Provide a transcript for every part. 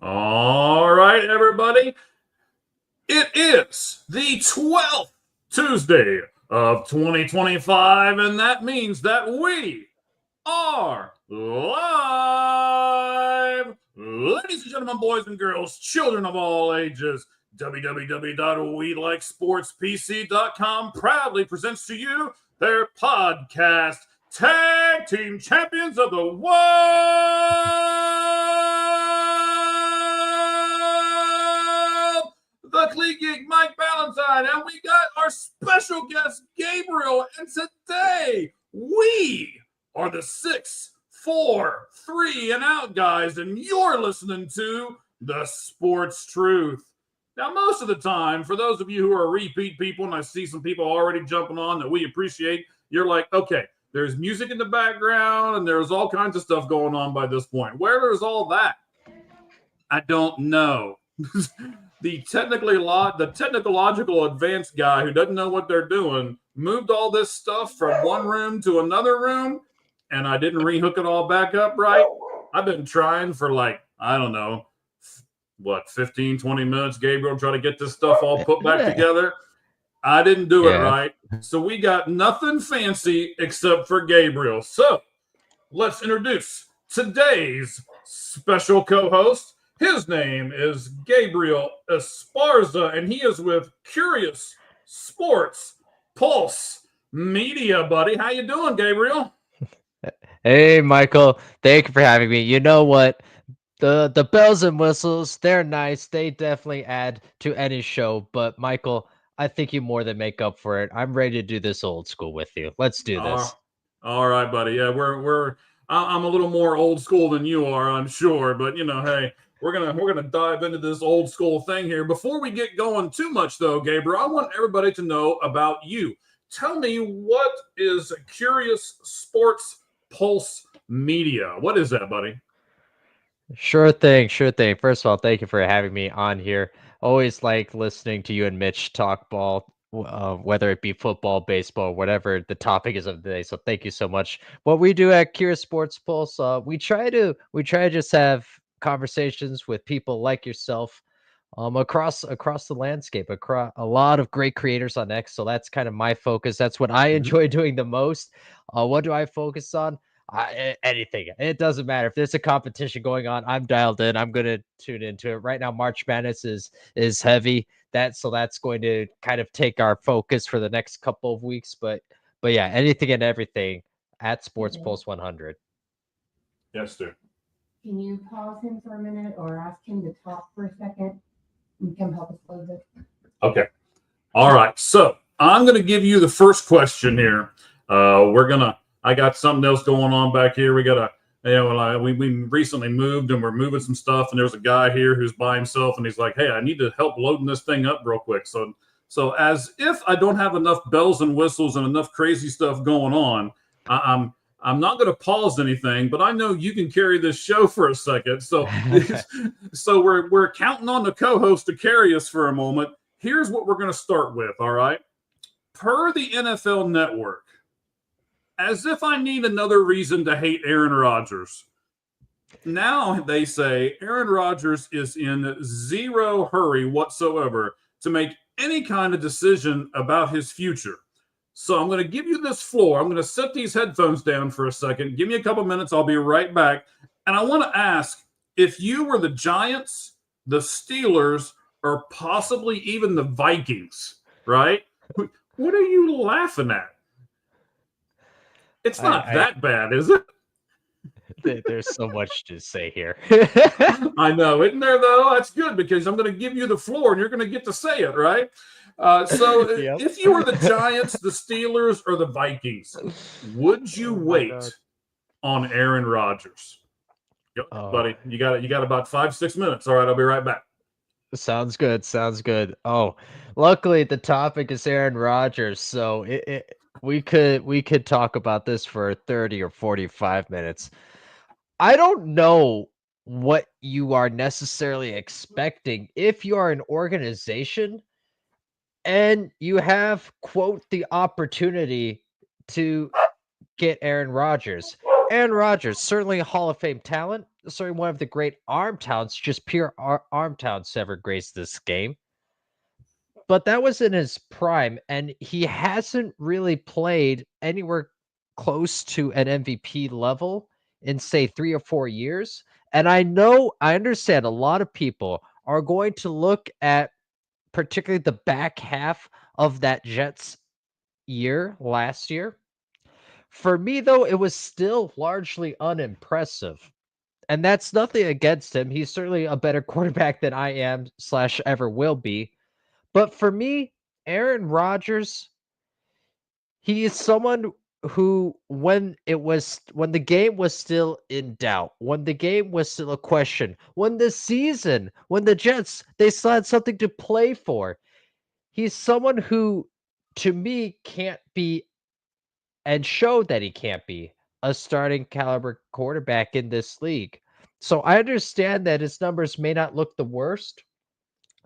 All right, everybody. It is the 12th Tuesday of 2025, and that means that we are live. Ladies and gentlemen, boys and girls, children of all ages, www.weLikeSportsPC.com proudly presents to you their podcast, Tag Team Champions of the World, the Clee Geek Mike Valentine, and we got our special guest Gabriel, and today we are the 6, 4, 3 and out guys, and you're listening to the Sportz Truth. Now, most of the time, for those of you who are repeat people, and I see some people already jumping on that we appreciate, you're like, okay, there's music in the background and there's all kinds of stuff going on by this point. Where is all that? I don't know. The technological advanced guy who doesn't know what they're doing moved all this stuff from one room to another room, and I didn't rehook it all back up right. I've been trying for I don't know, 15, 20 minutes, Gabriel, try to get this stuff all put back together. I didn't do it right. So we got nothing fancy except for Gabriel. So let's introduce today's special co-host. His name is Gabriel Esparza, and he is with Curious Sports Pulse Media, buddy. How you doing, Gabriel? Hey, Michael. Thank you for having me. You know what? The bells and whistles, they're nice. They definitely add to any show. But, Michael, I think you more than make up for it. I'm ready to do this old school with you. Let's do this. All right, buddy. Yeah, I'm a little more old school than you are, I'm sure. But, hey, we're gonna dive into this old school thing here. Before we get going too much, though, Gabriel, I want everybody to know about you. Tell me, what is Curious Sports Pulse Media? What is that, buddy? Sure thing. Sure thing. First of all, thank you for having me on here. Always like listening to you and Mitch talk ball, whether it be football, baseball, whatever the topic is of the day. So thank you so much. What we do at Curious Sports Pulse, we try to just have conversations with people like yourself, across the landscape, across a lot of great creators on X. So that's kind of my focus. That's what I enjoy doing the most. What do I focus on? Anything. It doesn't matter if there's a competition going on. I'm dialed in. I'm gonna tune into it. Right now, March Madness is heavy. That's going to kind of take our focus for the next couple of weeks. But yeah, anything and everything at Sports Pulse 100. Yes, sir. Can you pause him for a minute or ask him to talk for a second and come help us close it? Okay. All right. So I'm going to give you the first question here. I got something else going on back here. We got we recently moved and we're moving some stuff. And there's a guy here who's by himself and he's like, hey, I need to help loading this thing up real quick. So as if I don't have enough bells and whistles and enough crazy stuff going on, I'm not going to pause anything, but I know you can carry this show for a second. So, so we're counting on the co-host to carry us for a moment. Here's what we're going to start with. All right. Per the NFL Network, as if I need another reason to hate Aaron Rodgers. Now they say Aaron Rodgers is in zero hurry whatsoever to make any kind of decision about his future. So I'm going to give you this floor. I'm going to set these headphones down for a second. Give me a couple minutes. I'll be right back. And I want to ask, if you were the Giants, the Steelers, or possibly even the Vikings, right? What are you laughing at? It's not that bad, is it? There's so much to say here. I know, isn't there, though? That's good because I'm going to give you the floor and you're going to get to say it, right? Yep. If you were the Giants, the Steelers, or the Vikings, would you wait on Aaron Rodgers? Go, buddy, you got about 5-6 minutes. All right, I'll be right back. Sounds good. Sounds good. Oh, luckily the topic is Aaron Rodgers, so we could talk about this for 30 or 45 minutes. I don't know what you are necessarily expecting if you are an organization and you have, quote, the opportunity to get Aaron Rodgers. Aaron Rodgers, certainly a Hall of Fame talent. necessarily one of the great arm talents, just pure arm talents ever graced this game. But that was in his prime, and he hasn't really played anywhere close to an MVP level in, say, 3 or 4 years. And I understand a lot of people are going to look at particularly the back half of that Jets year last year. For me, though, it was still largely unimpressive. And that's nothing against him. He's certainly a better quarterback than I am / ever will be. But for me, Aaron Rodgers, he is someone who, when the game was still in doubt, when the game was still a question, when the Jets, they still had something to play for, he's someone who, to me, can't be, and showed that he can't be, a starting caliber quarterback in this league. So I understand that his numbers may not look the worst.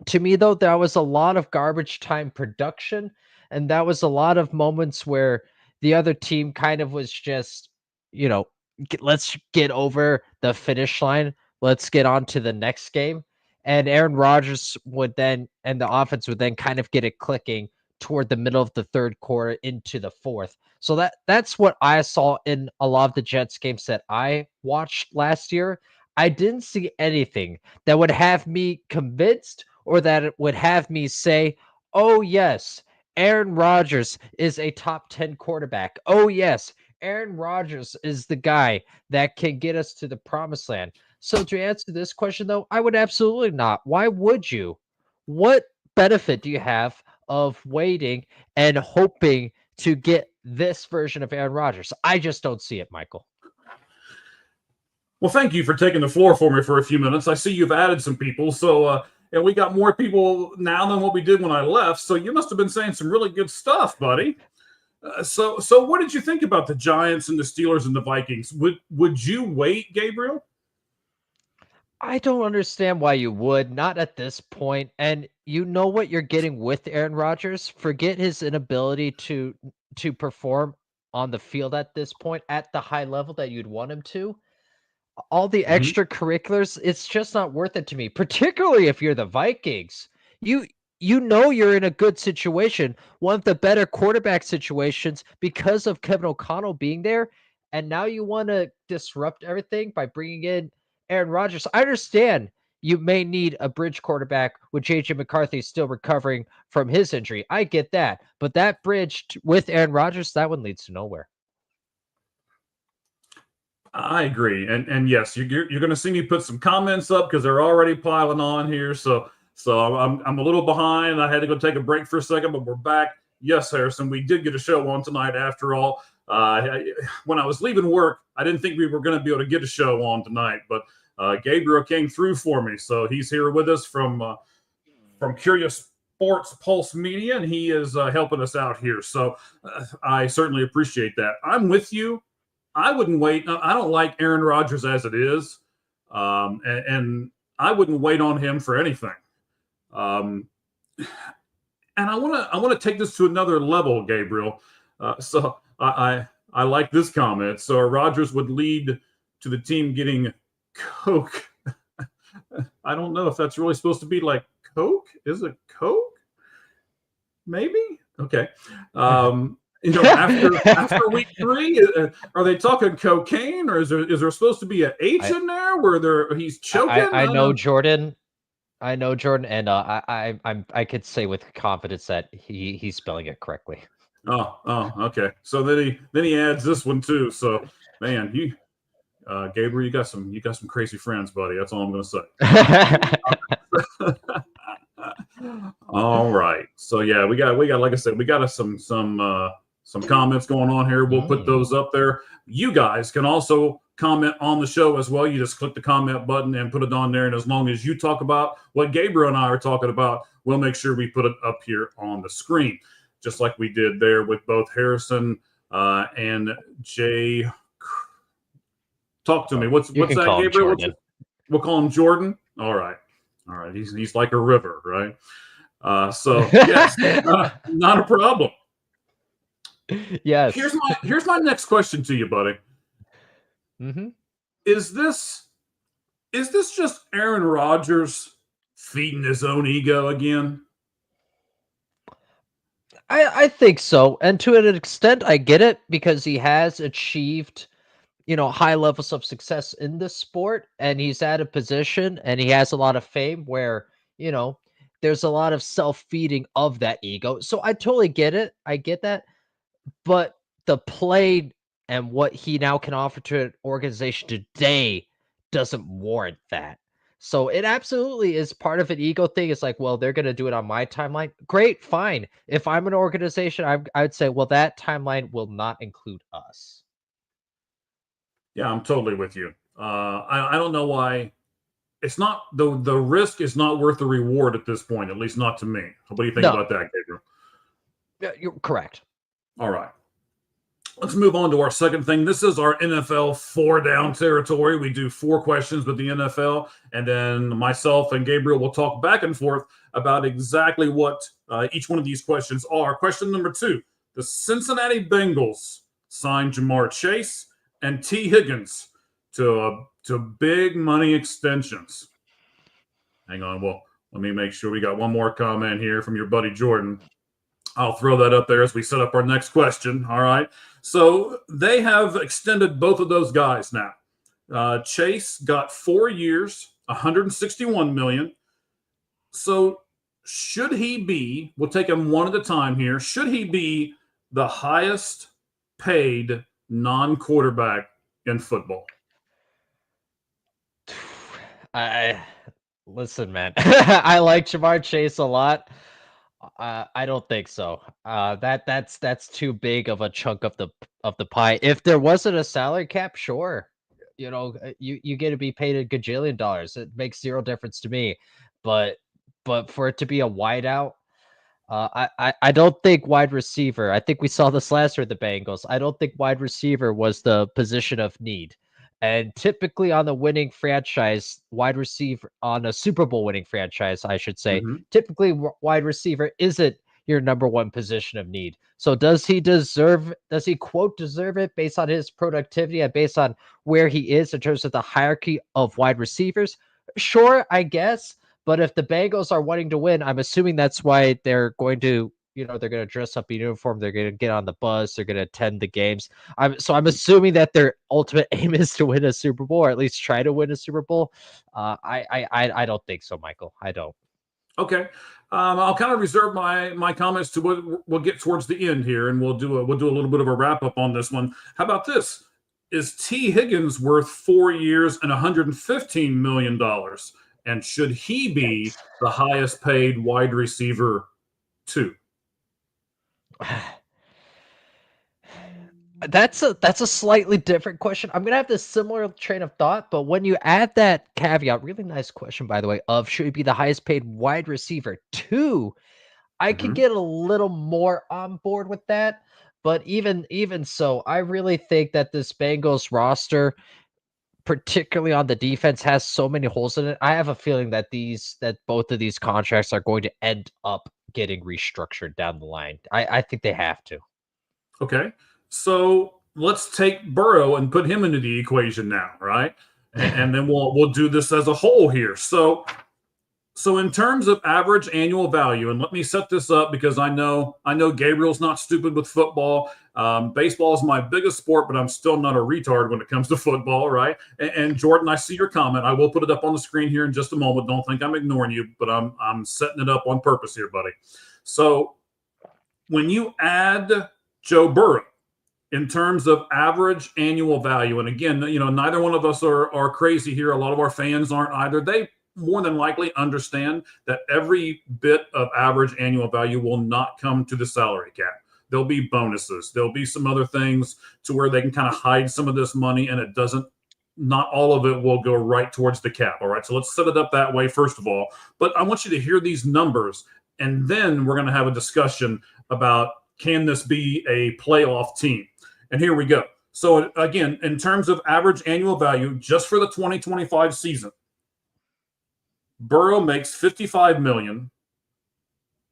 To me, though, there was a lot of garbage time production, and that was a lot of moments where the other team kind of was just, let's get over the finish line. Let's get on to the next game. And Aaron Rodgers and the offense would then kind of get it clicking toward the middle of the third quarter into the fourth. So that's what I saw in a lot of the Jets games that I watched last year. I didn't see anything that would have me convinced, or that it would have me say, oh, yes, Aaron Rodgers is a top 10 quarterback. Oh, yes, Aaron Rodgers is the guy that can get us to the promised land. So to answer this question, though, I would absolutely not. Why would you? What benefit do you have of waiting and hoping to get this version of Aaron Rodgers? I just don't see it, Michael. Well, thank you for taking the floor for me for a few minutes. I see you've added some people. So, and we got more people now than what we did when I left. So you must have been saying some really good stuff, buddy. So what did you think about the Giants and the Steelers and the Vikings? Would you wait, Gabriel? I don't understand why you would, not at this point. And you know what you're getting with Aaron Rodgers. Forget his inability to perform on the field at this point at the high level that you'd want him to. All the extracurriculars, it's just not worth it to me, particularly if you're the Vikings. You you're in a good situation, one of the better quarterback situations because of Kevin O'Connell being there, and now you want to disrupt everything by bringing in Aaron Rodgers. I understand you may need a bridge quarterback with JJ McCarthy still recovering from his injury. I get that, but that bridge with Aaron Rodgers, that one leads to nowhere. I agree, and yes, you're going to see me put some comments up because they're already piling on here. So I'm a little behind. I had to go take a break for a second, but we're back. Yes, Harrison, we did get a show on tonight after all. When I was leaving work, I didn't think we were going to be able to get a show on tonight, but Gabriel came through for me, so he's here with us from Curious Sports Pulse Media, and he is helping us out here. So I certainly appreciate that. I'm with you. I wouldn't wait. I don't like Aaron Rodgers as it is, and I wouldn't wait on him for anything. And I want to take this to another level, Gabriel. So I like this comment. So Rodgers would lead to the team getting Coke. I don't know if that's really supposed to be like Coke. Is it Coke? Maybe. Okay. After week 3, are they talking cocaine, or is there supposed to be an H in there where he's choking? I know Jordan. And I could say with confidence that he's spelling it correctly. Oh, okay. So then he adds this one too. So man, Gabriel, you got some crazy friends, buddy. That's all I'm going to say. All right. So yeah, we got like I said, we got some comments going on here. We'll put those up there. You guys can also comment on the show as well. You just click the comment button and put it on there. And as long as you talk about what Gabriel and I are talking about, we'll make sure we put it up here on the screen, just like we did there with both Harrison and Jay. Talk to me. What's that, Gabriel? We'll call him Jordan. All right. He's like a river, right? So yes, not a problem. Yes. Here's my next question to you, buddy. Mm-hmm. Is this Is this just Aaron Rodgers feeding his own ego again? I think so. And to an extent, I get it because he has achieved, high levels of success in this sport, and he's at a position and he has a lot of fame where, you know, there's a lot of self-feeding of that ego. So I totally get it. I get that. But the play and what he now can offer to an organization today doesn't warrant that. So it absolutely is part of an ego thing. It's like, well, they're going to do it on my timeline. Great, fine. If I'm an organization, I would say, well, that timeline will not include us. Yeah, I'm totally with you. I don't know why. It's not the risk is not worth the reward at this point, at least not to me. What do you think No. about that, Gabriel? Yeah, you're correct. All right. Let's move on to our second thing. This is our NFL 4-down territory. We do 4 questions with the NFL, and then myself and Gabriel will talk back and forth about exactly what each one of these questions are. Question number 2. The Cincinnati Bengals signed Jamar Chase and T. Higgins to big money extensions. Hang on. Well, let me make sure we got one more comment here from your buddy Jordan. I'll throw that up there as we set up our next question. All right. So they have extended both of those guys now. Chase got 4 years, $161 million. So should he be, we'll take him one at a time here, should he be the highest paid non-quarterback in football? Listen, man. I like Jamar Chase a lot. I don't think so. That's too big of a chunk of the pie. If there wasn't a salary cap, sure. You get to be paid a gajillion dollars. It makes zero difference to me. But for it to be a wideout, I don't think wide receiver. I think we saw this last year at the Bengals. I don't think wide receiver was the position of need. And typically on the winning franchise, wide receiver on a Super Bowl winning franchise, I should say, typically wide receiver isn't your number one position of need. So does he quote deserve it based on his productivity and based on where he is in terms of the hierarchy of wide receivers? Sure, I guess. But if the Bengals are wanting to win, I'm assuming that's why they're going to, they're going to dress up in uniform. They're going to get on the bus. They're going to attend the games. I'm assuming that their ultimate aim is to win a Super Bowl, or at least try to win a Super Bowl. I don't think so, Michael. I don't. Okay. I'll kind of reserve my comments to what we'll get towards the end here, and we'll do a little bit of a wrap up on this one. How about this? Is T. Higgins worth 4 years and $115 million? And should he be the highest paid wide receiver too? That's a slightly different question. I'm gonna have this similar train of thought, but when you add that caveat, really nice question by the way, of should he be the highest paid wide receiver too, I could get a little more on board with that. But even so, I really think that this Bengals roster, particularly on the defense, has so many holes in it. I have a feeling that both of these contracts are going to end up getting restructured down the line. I think they have to. Okay. So let's take Burrow and put him into the equation now, right? And then we'll do this as a whole here. So in terms of average annual value, and let me set this up because I know Gabriel's not stupid with football. Baseball is my biggest sport, but I'm still not a retard when it comes to football, right? And Jordan, I see your comment. I will put it up on the screen here in just a moment. Don't think I'm ignoring you, but I'm setting it up on purpose here, buddy. So when you add Joe Burrow in terms of average annual value, and again, neither one of us are crazy here. A lot of our fans aren't either. They more than likely understand that every bit of average annual value will not come to the salary cap. There'll be bonuses. There'll be some other things to where they can kind of hide some of this money, and not all of it will go right towards the cap. All right. So let's set it up that way, first of all. But I want you to hear these numbers, and then we're going to have a discussion about, can this be a playoff team? And here we go. So again, in terms of average annual value, just for the 2025 season, Burrow makes $55 million.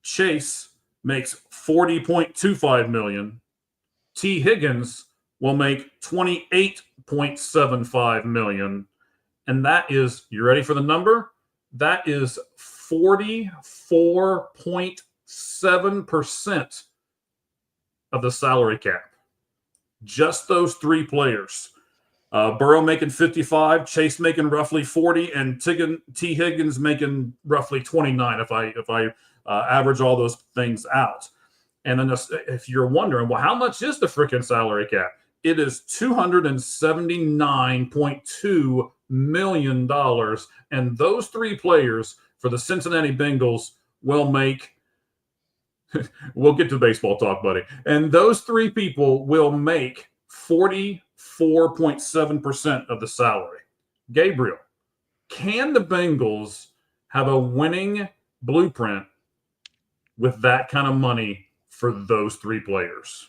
Chase makes $40.25 million. T. Higgins will make $28.75 million. And that is, you ready for the number? That is 44.7% of the salary cap. Just those three players. Burrow making 55, Chase making roughly 40, and T. Higgins making roughly 29 if I average all those things out. And then if you're wondering, well, how much is the freaking salary cap? It is $279.2 million. And those three players for the Cincinnati Bengals will make we'll get to baseball talk, buddy. And those three people will make 44.7% of the salary. Gabriel, can the Bengals have a winning blueprint with that kind of money for those three players?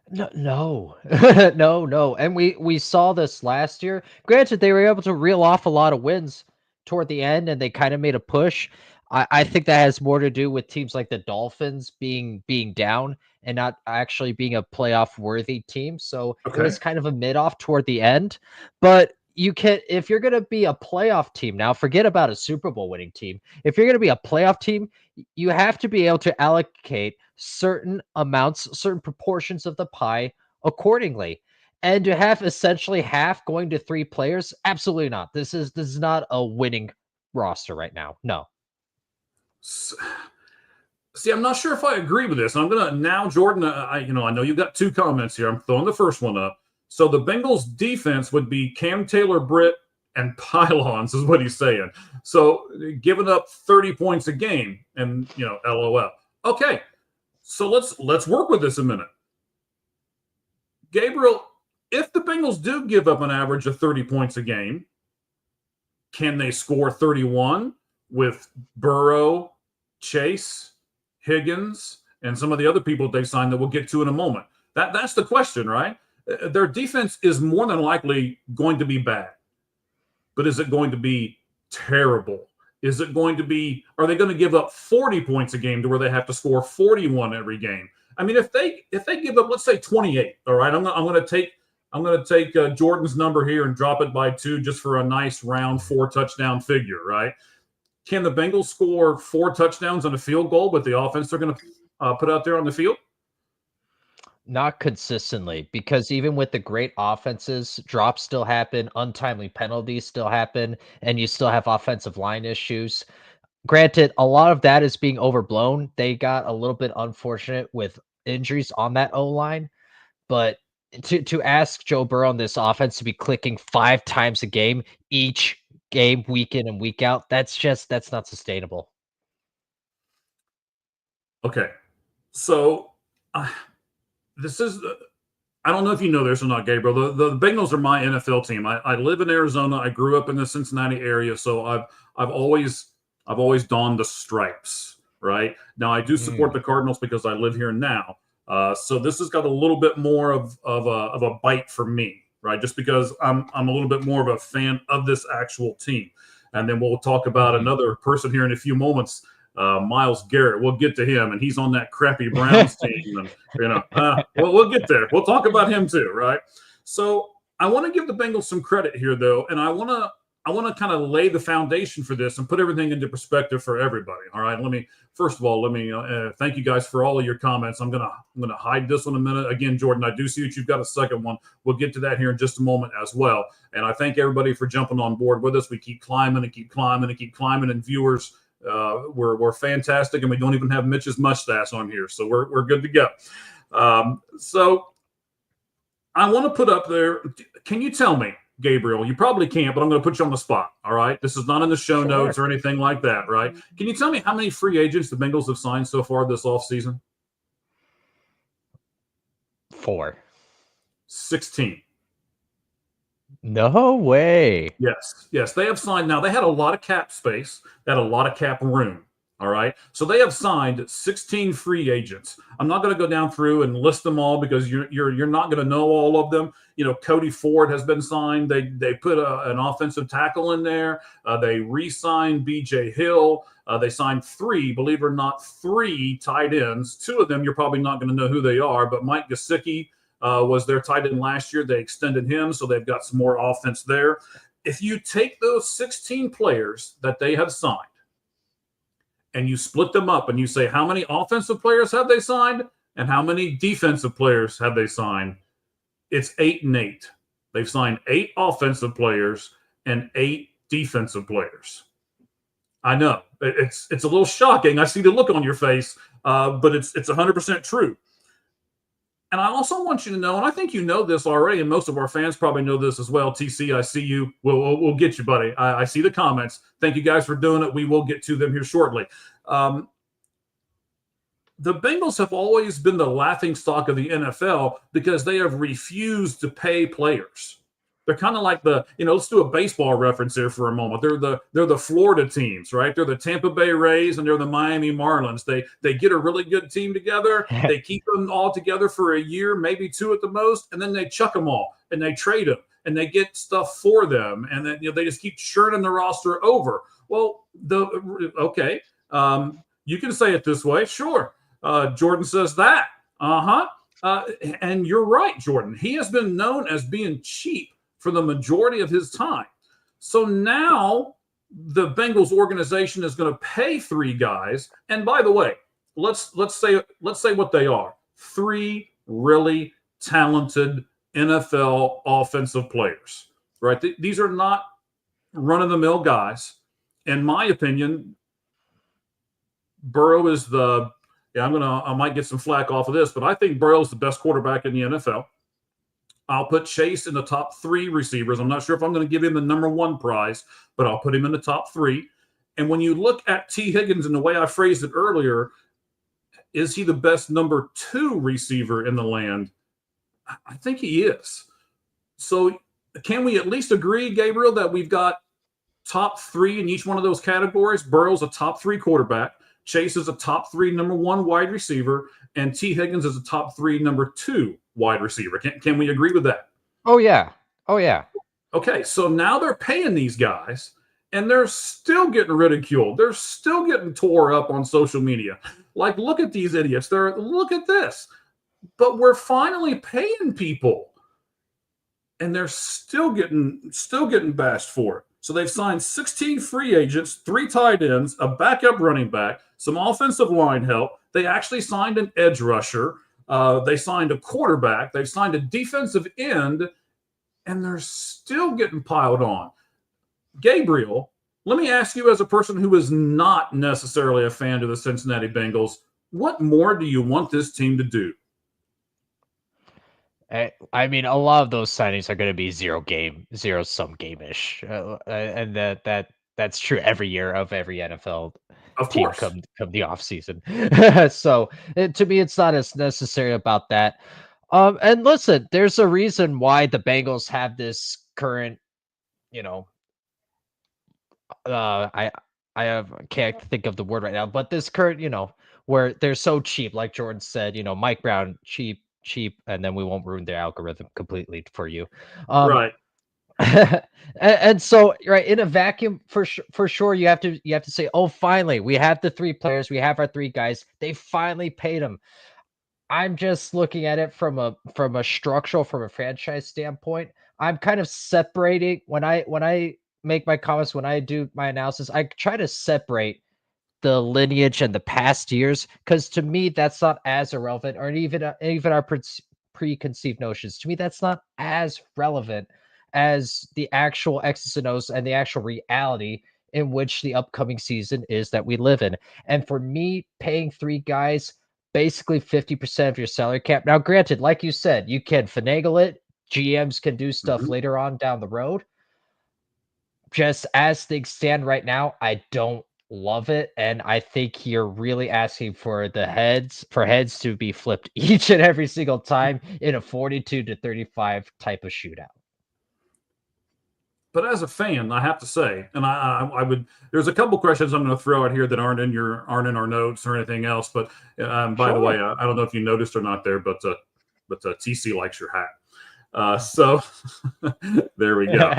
No, no. And we saw this last year. Granted, they were able to reel off a lot of wins toward the end, and they kind of made a push. I think that has more to do with teams like the Dolphins being down and not actually being a playoff worthy team. So it was kind of a mid off toward the end. But you can, if you're going to be a playoff team now, forget about a Super Bowl winning team. If you're going to be a playoff team, you have to be able to allocate certain amounts, certain proportions of the pie accordingly. And to have essentially half going to three players, absolutely not. This is not a winning roster right now. No. See, I'm not sure if I agree with this. I'm gonna now, Jordan. I know you've got two comments here. I'm throwing the first one up. So the Bengals defense would be Cam Taylor, Britt, and pylons, is what he's saying. So giving up 30 points a game, and LOL. Okay, so let's work with this a minute. Gabriel, if the Bengals do give up an average of 30 points a game, can they score 31 with Burrow, Chase, Higgins, and some of the other people they signed that we'll get to in a moment? That's the question, right? Their defense is more than likely going to be bad. But is it going to be terrible? Are they going to give up 40 points a game to where they have to score 41 every game? I mean, if they give up, let's say 28, all right, I'm going to take Jordan's number here and drop it by 2 just for a nice round 4 touchdown figure, right? Can the Bengals score 4 touchdowns on a field goal with the offense they're going to put out there on the field? Not consistently, because even with the great offenses, drops still happen, untimely penalties still happen, and you still have offensive line issues. Granted, a lot of that is being overblown. They got a little bit unfortunate with injuries on that O-line, but to ask Joe Burrow on this offense to be clicking 5 times a game, each game, week in and week out, that's not sustainable. Okay, so this is, I don't know if you know this or not, Gabriel. The Bengals are my NFL team. I live in Arizona. I grew up in the Cincinnati area, so I've always donned the stripes. Right now, I do support the Cardinals because I live here now. So this has got a little bit more of a bite for me, right? Just because I'm a little bit more of a fan of this actual team. And then we'll talk about another person here in a few moments. Myles Garrett. We'll get to him, and he's on that crappy Browns team. And we'll get there. We'll talk about him too, right? So I want to give the Bengals some credit here, though, and I want to kind of lay the foundation for this and put everything into perspective for everybody. All right. Let me thank you guys for all of your comments. I'm gonna hide this one a minute. Again, Jordan, I do see that you've got a second one. We'll get to that here in just a moment as well. And I thank everybody for jumping on board with us. We keep climbing, and viewers. We're fantastic, and we don't even have Mitch's mustache on here, so we're good to go. So I want to put up there. Can you tell me, Gabriel? You probably can't, but I'm going to put you on the spot. All right, this is not in the show notes or anything like that, right? Can you tell me how many free agents the Bengals have signed so far this offseason? 4. 16. No way. Yes, they have signed. Now, they had a lot of cap space. They had a lot of cap room, all right? So they have signed 16 free agents. I'm not going to go down through and list them all because you're not going to know all of them. Cody Ford has been signed. They put an offensive tackle in there. They re-signed B.J. Hill. They signed 3, believe it or not, 3 tight ends. 2 of them you're probably not going to know who they are, but Mike Gesicki was their tight end last year. They extended him, so they've got some more offense there. if you take those 16 players that they have signed and you split them up and you say, how many offensive players have they signed and how many defensive players have they signed? It's 8 and 8. They've signed 8 offensive players and 8 defensive players. I know it's a little shocking. I see the look on your face, but it's 100% true. And I also want you to know, and I think you know this already, and most of our fans probably know this as well. TC, I see you. We'll get you, buddy. I see the comments. Thank you guys for doing it. We will get to them here shortly. The Bengals have always been the laughingstock of the NFL because they have refused to pay players. They're kind of like let's do a baseball reference here for a moment. They're the Florida teams, right? They're the Tampa Bay Rays and they're the Miami Marlins. They get a really good team together. They keep them all together for a year, maybe 2 at the most, and then they chuck them all and they trade them and they get stuff for them, and then they just keep churning the roster over. Well, you can say it this way, sure. Jordan says that, and you're right, Jordan. He has been known as being cheap for the majority of his time. So now the Bengals organization is going to pay 3 guys. And by the way, let's say what they are. 3 really talented NFL offensive players, right? These are not run-of-the-mill guys. In my opinion, Burrow is I might get some flack off of this, but I think Burrow is the best quarterback in the NFL. I'll put Chase in the top 3 receivers. I'm not sure if I'm going to give him the number 1 prize, but I'll put him in the top 3. And when you look at T. Higgins and the way I phrased it earlier, is he the best number 2 receiver in the land? I think he is. So can we at least agree, Gabriel, that we've got top 3 in each one of those categories? Burrow's a top 3 quarterback. Chase is a top 3 number 1 wide receiver, and T. Higgins is a top 3 number 2 wide receiver. Can we agree with that? Oh yeah. Okay, so now they're paying these guys, and they're still getting ridiculed. They're still getting tore up on social media. Like, look at these idiots. Look at this. But we're finally paying people, and they're still getting bashed for it. So they've signed 16 free agents, 3 tight ends, a backup running back, some offensive line help. They actually signed an edge rusher. They signed a quarterback. They've signed a defensive end, and they're still getting piled on. Gabriel, let me ask you, as a person who is not necessarily a fan of the Cincinnati Bengals, what more do you want this team to do? I mean, a lot of those signings are going to be zero-sum game-ish, and that's true every year of every NFL team come the off season. So to me, it's not as necessary about that. And listen, there's a reason why the Bengals have this current, I can't think of the word right now, but this current, where they're so cheap, like Jordan said, Mike Brown, cheap, and then we won't ruin their algorithm completely for you. Right. and so, right, in a vacuum, for sure, you have to say, oh, finally, we have the 3 players, we have our 3 guys. They finally paid them. I'm just looking at it from a structural, from a franchise standpoint. I'm kind of separating when I make my comments, when I do my analysis. I try to separate the lineage and the past years, because to me that's not as irrelevant, or even our preconceived notions. To me, that's not as relevant as the actual X's and O's and the actual reality in which the upcoming season is that we live in. And for me, paying 3 guys basically 50% of your salary cap. Now, granted, like you said, you can finagle it. GMs can do stuff later on down the road. Just as things stand right now, I don't love it, and I think you're really asking for heads to be flipped each and every single time in a 42-35 type of shootout. But as a fan, I have to say, and I would, there's a couple questions I'm going to throw out here that aren't in our notes or anything else. But by the way, I don't know if you noticed or not there, but TC likes your hat. So there we go.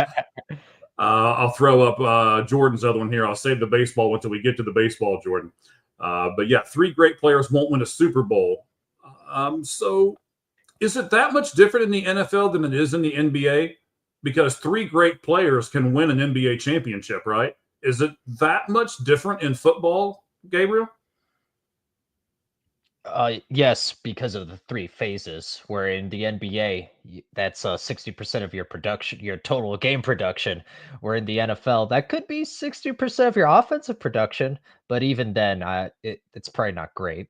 I'll throw up Jordan's other one here. I'll save the baseball until we get to the baseball, Jordan. But yeah, 3 great players won't win a Super Bowl. So is it that much different in the NFL than it is in the NBA? because 3 great players can win an NBA championship, right? Is it that much different in football, Gabriel? Yes, because of the 3 phases. Where in the NBA, that's 60% of your production, your total game production. Where in the NFL, that could be 60% of your offensive production. But even then, it's probably not great.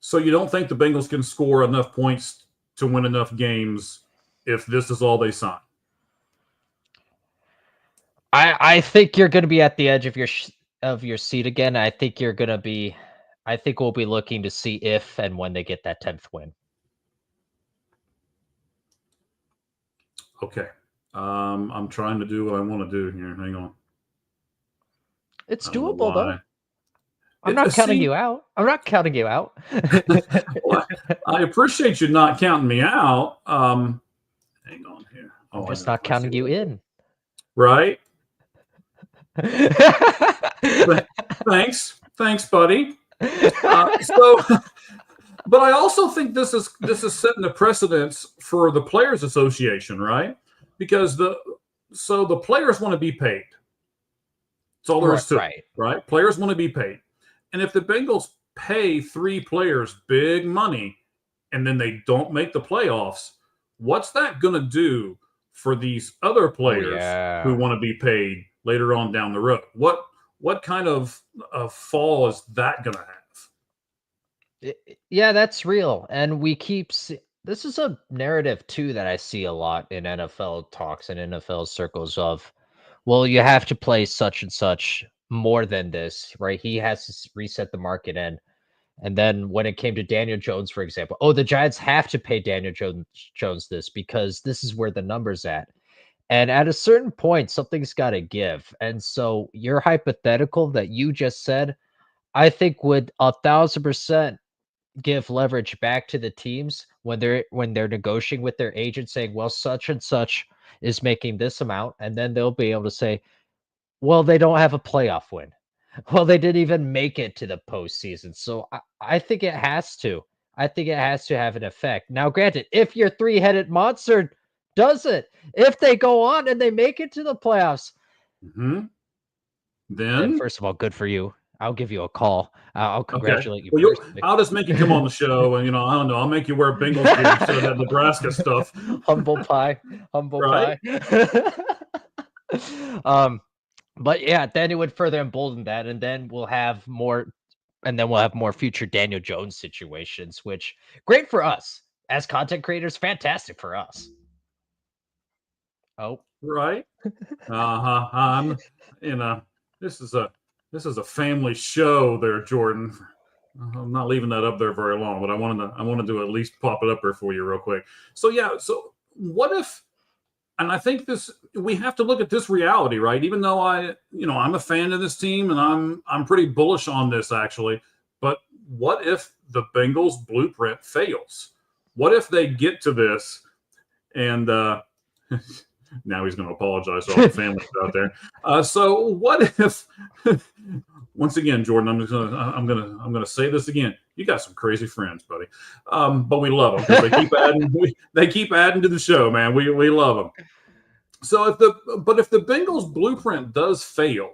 So you don't think the Bengals can score enough points to win enough games if this is all they sign? I think you're going to be at the edge of your seat again. I think we'll be looking to see if and when they get that 10th win. Okay. I'm trying to do what I want to do here. Hang on. It's I don't know doable though. why. I'm not counting See, you out. I'm not counting you out. well, I appreciate you not counting me out. Hang on here. I'm Oh, just I not counting you in. Right? Thanks, buddy. But I also think this is setting a precedence for the Players Association, right? Because the players want to be paid. That's all there is to it, right? Players want to be paid. And if the Bengals pay 3 players big money and then they don't make the playoffs, what's that going to do for these other players who want to be paid later on down the road? What kind of fall is that going to have? Yeah, that's real. And this is a narrative too that I see a lot in NFL talks and NFL circles of, well, you have to play such and such more than this, right? He has to reset the market. And then when it came to Daniel Jones, for example, the Giants have to pay Daniel Jones this because this is where the number's at. And at a certain point, something's got to give. And so your hypothetical that you just said, I think would 1,000% give leverage back to the teams when they're negotiating with their agent, saying, well, such and such is making this amount. And then they'll be able to say, well, they don't have a playoff win. Well, they didn't even make it to the postseason. So I think it has to. I think it has to have an effect. Now, granted, if your 3-headed monster does it, if they go on and they make it to the playoffs, then first of all, good for you. I'll give you a call. I'll congratulate you. Well, I'll just make you come on the show, and I don't know. I'll make you wear Bengals gear instead of that Nebraska stuff. Humble pie. Pie. But yeah, then it would further embolden that, and then we'll have more future Daniel Jones situations, which great for us as content creators, fantastic for us. Oh, right. This is a family show there, Jordan. I'm not leaving that up there very long, but I wanted to at least pop it up there for you real quick. So yeah, so what if, and I think we have to look at this reality, right? Even though I'm a fan of this team and I'm pretty bullish on this actually, but what if the Bengals blueprint fails? What if they get to this and now he's going to apologize to all the families out there. So what if, once again, Jordan, I'm gonna say this again. You got some crazy friends, buddy, but we love them because they keep adding to the show, man. We love them. So if the Bengals blueprint does fail,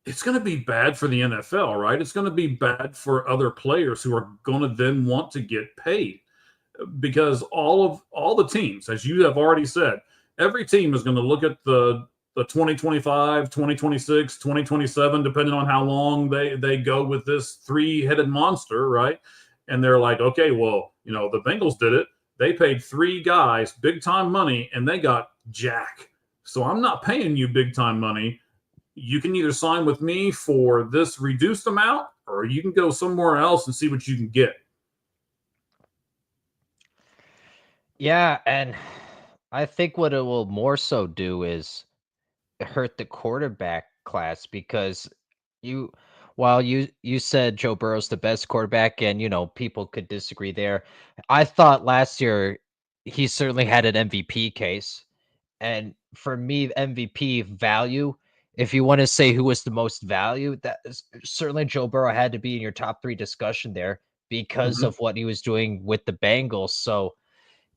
it's going to be bad for the NFL, right? It's going to be bad for other players who are going to then want to get paid. Because all the teams, as you have already said, every team is going to look at the 2025, 2026, 2027, depending on how long they go with this 3-headed monster, right? And they're like, okay, well, the Bengals did it. They paid 3 guys big time money and they got jack. So I'm not paying you big time money. You can either sign with me for this reduced amount or you can go somewhere else and see what you can get. Yeah, and I think what it will more so do is hurt the quarterback class because while you said Joe Burrow's the best quarterback and people could disagree there, I thought last year he certainly had an MVP case. And for me, MVP value, if you want to say who was the most value, that is certainly Joe Burrow had to be in your top 3 discussion there because of what he was doing with the Bengals. So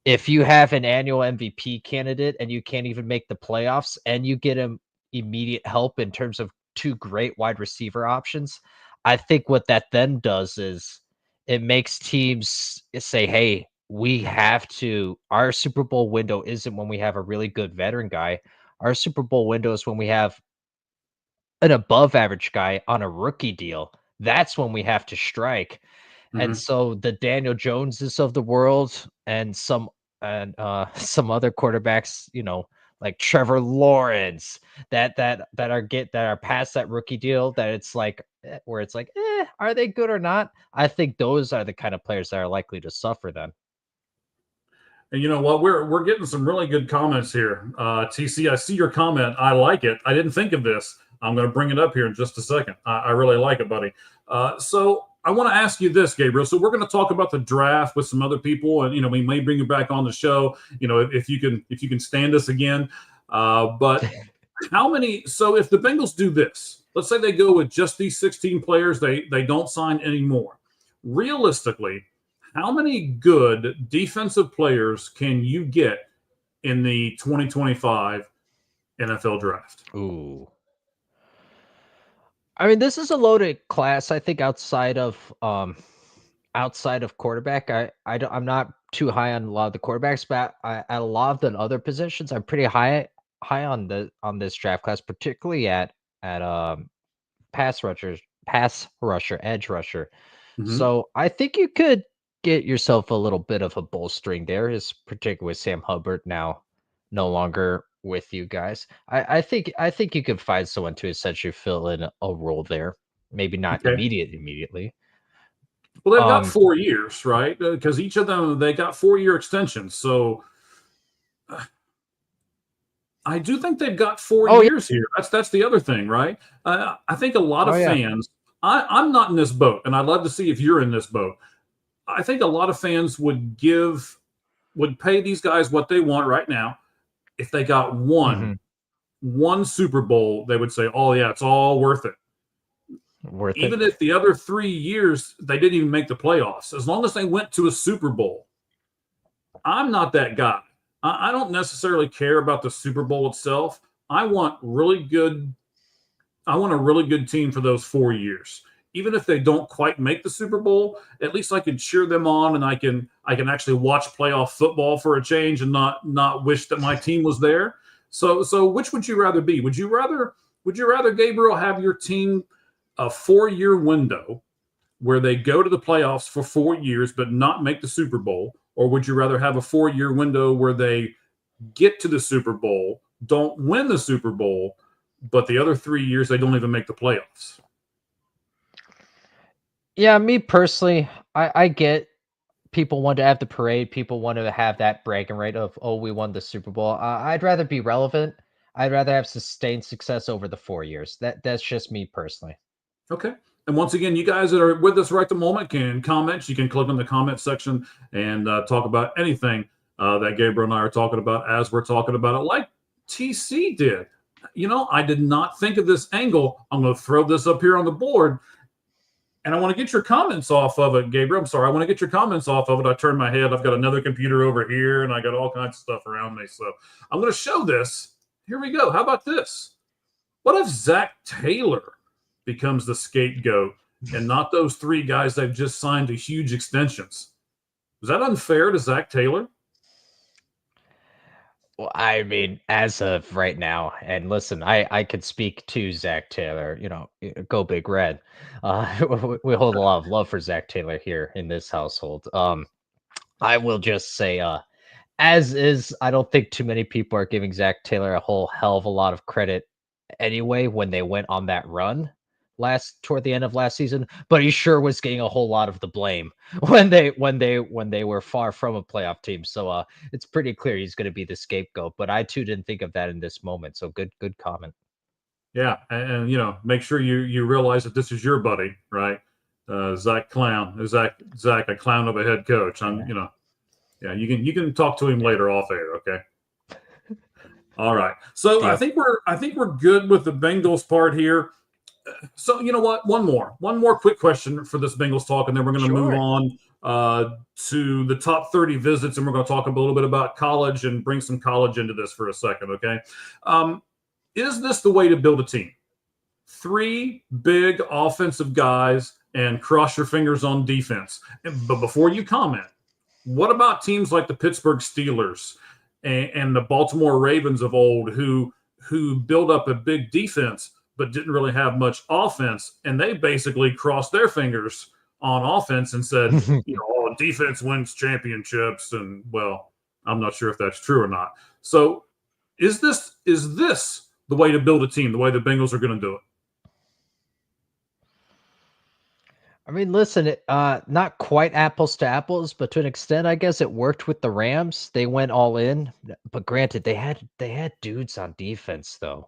if you have an annual MVP candidate and you can't even make the playoffs and you get him immediate help in terms of two great wide receiver options, I think what that then does is it makes teams say, hey, we have to, our Super Bowl window isn't when we have a really good veteran guy. Our Super Bowl window is when we have an above average guy on a rookie deal. That's when we have to strike. And so the Daniel Joneses of the world and some other quarterbacks, like Trevor Lawrence that are past that rookie deal, that it's like where it's like, are they good or not? I think those are the kind of players that are likely to suffer then. And you know what? We're getting some really good comments here. TC, I see your comment. I like it. I didn't think of this. I'm going to bring it up here in just a second. I really like it, buddy. So I want to ask you this, Gabriel. So we're going to talk about the draft with some other people, and we may bring you back on the show. If you can stand us again. But how many? So if the Bengals do this, let's say they go with just these 16 players, they don't sign any more. Realistically, how many good defensive players can you get in the 2025 NFL draft? Ooh. I mean, this is a loaded class. I think outside of quarterback, I'm not too high on a lot of the quarterbacks, but at a lot of the other positions, I'm pretty high on this draft class, particularly at pass rusher, edge rusher. So I think you could get yourself a little bit of a bolstering there, is particularly with Sam Hubbard now no longer with you guys. I think you could find someone to essentially fill in a role there. Maybe not Okay. immediately. Well, they've got 4 years, right? Because each of them, they got 4-year extensions. So I do think they've got 4 years here. That's the other thing, right? I think a lot of fans, I'm not in this boat, and I'd love to see if you're in this boat. I think a lot of fans would pay these guys what they want right now. If they got one Super Bowl, they would say, oh, yeah, it's all worth it. Even if the other 3 years they didn't even make the playoffs, as long as they went to a Super Bowl. I'm not that guy. I don't necessarily care about the Super Bowl itself. I want a really good team for those 4 years. Even if they don't quite make the Super Bowl, at least I can cheer them on, and I can actually watch playoff football for a change and not wish that my team was there. So which would you rather be? Would you rather, Gabriel, have your team a 4-year window where they go to the playoffs for 4 years but not make the Super Bowl? Or would you rather have a 4-year window where they get to the Super Bowl, don't win the Super Bowl, but the other 3 years they don't even make the playoffs? Yeah, me personally, I get people want to have the parade. People want to have that bragging right of, oh, we won the Super Bowl. I'd rather be relevant. I'd rather have sustained success over the 4 years. That's just me personally. Okay. And once again, you guys that are with us right at the moment can comment. You can click on the comment section and talk about anything that Gabriel and I are talking about as we're talking about it, like TC did. I did not think of this angle. I'm going to throw this up here on the board. And I want to get your comments off of it, Gabriel. I'm sorry. I want to get your comments off of it. I turned my head. I've got another computer over here, and I got all kinds of stuff around me. So I'm going to show this. Here we go. How about this? What if Zach Taylor becomes the scapegoat and not those 3 guys they've just signed to huge extensions? Is that unfair to Zach Taylor? Well, I mean, as of right now, and listen, I could speak to Zach Taylor, go Big Red. We hold a lot of love for Zach Taylor here in this household. I will just say, as is, I don't think too many people are giving Zach Taylor a whole hell of a lot of credit anyway when they went on that run toward the end of last season, but he sure was getting a whole lot of the blame when they were far from a playoff team. So it's pretty clear he's going to be the scapegoat, but I too didn't think of that in this moment. So good comment. Yeah, and make sure you realize that this is your buddy, right? Zach a clown of a head coach. You can talk to him later off air, okay? All right. So I think we're good with the Bengals part here. So you know what? One more quick question for this Bengals talk, and then we're going to move Sure. on to the top 30 visits, and we're going to talk a little bit about college and bring some college into this for a second. Okay, is this the way to build a team? 3 big offensive guys and cross your fingers on defense. But before you comment, what about teams like the Pittsburgh Steelers and the Baltimore Ravens of old who build up a big defense but didn't really have much offense, and they basically crossed their fingers on offense and said, oh, defense wins championships, and well, I'm not sure if that's true or not. So is this the way to build a team, the way the Bengals are going to do it? I mean, listen, not quite apples to apples, but to an extent, I guess it worked with the Rams. They went all in, but granted, they had dudes on defense though.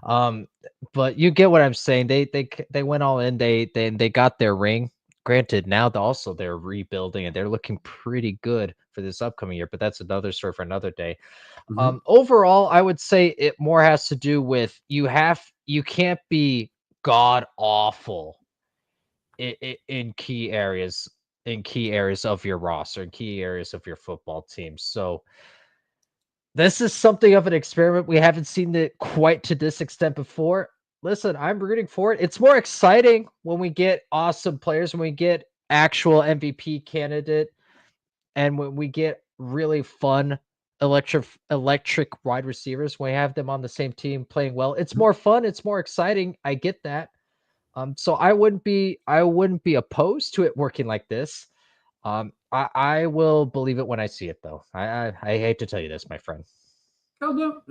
But you get what I'm saying. They went all in. They got their ring. Granted, now they're rebuilding and they're looking pretty good for this upcoming year. But that's another story for another day. Mhm. Overall, I would say it more has to do with you can't be god awful in key areas of your roster, in key areas of your football team. So this is something of an experiment. We haven't seen it quite to this extent before. Listen, I'm rooting for it. It's more exciting when we get awesome players, when we get actual MVP candidate, and when we get really fun electric wide receivers. When we have them on the same team playing well, it's more fun. It's more exciting. I get that. So I wouldn't be opposed to it working like this. I will believe it when I see it, though. I hate to tell you this, my friend. Oh, no,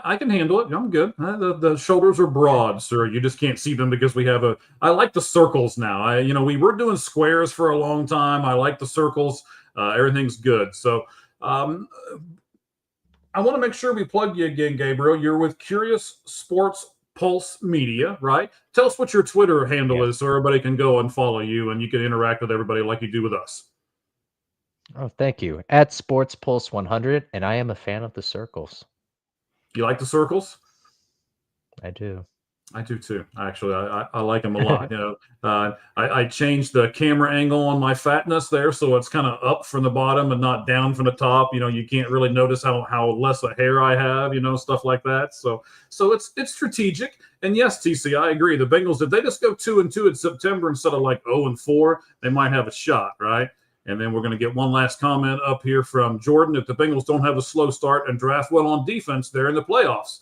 I can handle it. I'm good. The shoulders are broad, sir. You just can't see them because we have I like the circles now. We were doing squares for a long time. I like the circles. Everything's good. So I want to make sure we plug you again, Gabriel. You're with Curious Sports Pulse Media, right? Tell us what your Twitter handle is so everybody can go and follow you and you can interact with everybody like you do with us. Oh, thank you. At Sports Pulse 100, and I am a fan of the circles. You like the circles? I do. I do too. Actually, I like them a lot. I changed the camera angle on my fatness there, so it's kind of up from the bottom and not down from the top. You can't really notice how less a hair I have. Stuff like that. So it's strategic. And yes, TC, I agree. The Bengals, if they just go 2-2 in September instead of like 0-4, they might have a shot, right? And then we're going to get one last comment up here from Jordan. If the Bengals don't have a slow start and draft well on defense, they're in the playoffs.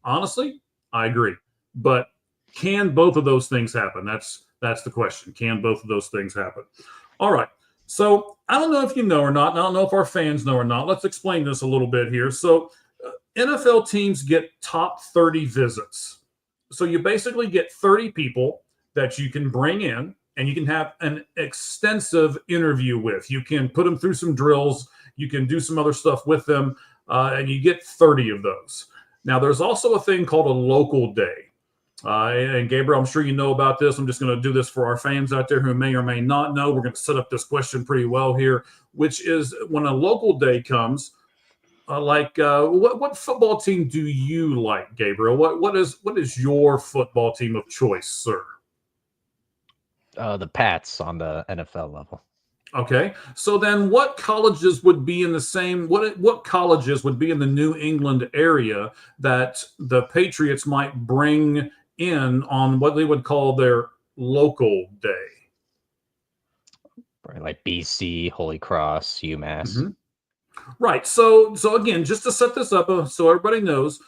Honestly, I agree. But can both of those things happen? That's the question. Can both of those things happen? All right. So I don't know if you know or not, and I don't know if our fans know or not. Let's explain this a little bit here. So NFL teams get top 30 visits. So you basically get 30 people that you can bring in and you can have an extensive interview with. You can put them through some drills. You can do some other stuff with them, and you get 30 of those. Now, there's also a thing called a local day. And Gabriel, I'm sure you know about this. I'm just going to do this for our fans out there who may or may not know. We're going to set up this question pretty well here, which is when a local day comes, what football team do you like, Gabriel? What is your football team of choice, sir? The Pats on the NFL level. Okay, so then what colleges would be in the same, what colleges would be in the New England area that the Patriots might bring in on what they would call their local day? Right, like BC, Holy Cross, UMass. Mm-hmm. Right, so again, just to set this up so everybody knows,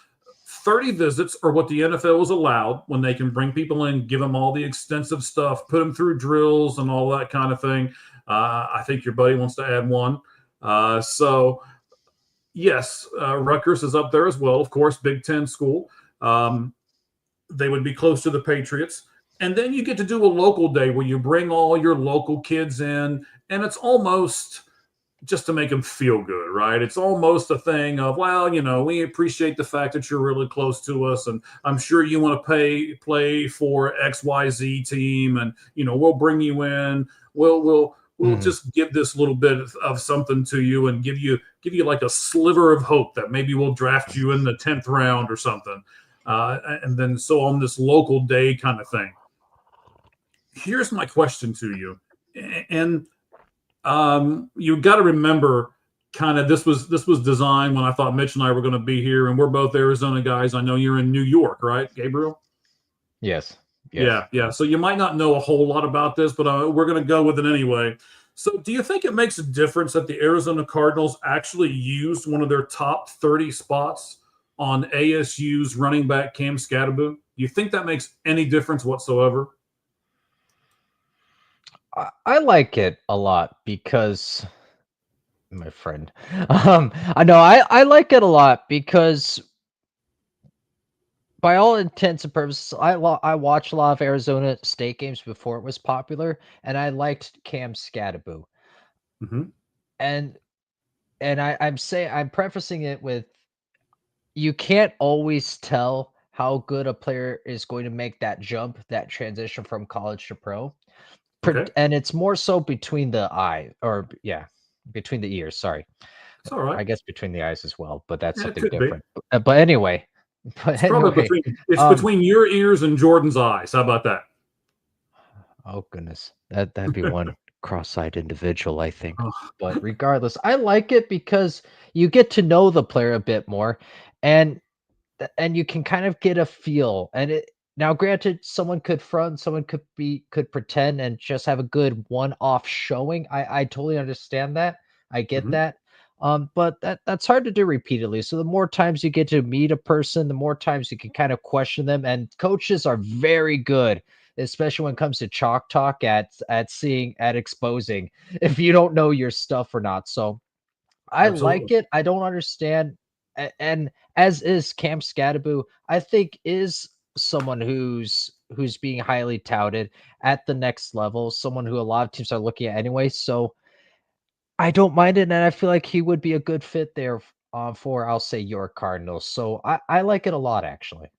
30 visits are what the NFL is allowed when they can bring people in, give them all the extensive stuff, put them through drills and all that kind of thing. I think your buddy wants to add one. So, yes, Rutgers is up there as well, of course, Big Ten school. They would be close to the Patriots. And then you get to do a local day where you bring all your local kids in, and it's almost just to make them feel good, right? It's almost a thing of, well, we appreciate the fact that you're really close to us, and I'm sure you want to play for XYZ team, and we'll bring you in. We'll just give this little bit of something to you and give you like a sliver of hope that maybe we'll draft you in the 10th round or something. and then so on this local day kind of thing. Here's my question to you, and you've got to remember, kind of this was designed when I thought Mitch and I were going to be here, and we're both Arizona guys. I know you're in New York, right, Gabriel? Yes. Yes. Yeah. So you might not know a whole lot about this, but we're going to go with it anyway. So do you think it makes a difference that the Arizona Cardinals actually used one of their top 30 spots on ASU's running back Cam Skattebo? Do you think that makes any difference whatsoever? I like it a lot because my friend, I know I like it a lot because by all intents and purposes, I watched a lot of Arizona State games before it was popular, and I liked Cam Skattebo. Mm-hmm. And I'm prefacing it with, you can't always tell how good a player is going to make that jump, that transition from college to pro. Okay. And it's more so between the between the ears. Sorry, It's all right. I guess between the eyes as well, but that's Yeah, it something could be. different. But anyway, It's probably between your ears and Jordan's eyes. How about that? Oh goodness, that'd be one cross-eyed individual, I think. Oh, But regardless, I like it because you get to know the player a bit more, and you can kind of get a feel. And it now, granted, someone could front, someone could pretend and just have a good one-off showing. I totally understand that. I get mhm. that. But that's hard to do repeatedly. So the more times you get to meet a person, the more times you can kind of question them. And coaches are very good, especially when it comes to chalk talk, at exposing if you don't know your stuff or not. So I like Absolutely. it. I don't understand. And as is Cam Skattebo, I think is someone who's being highly touted at the next level, someone who a lot of teams are looking at anyway. So I don't mind it, and I feel like he would be a good fit there for, I'll say, your Cardinals. So I like it a lot, actually.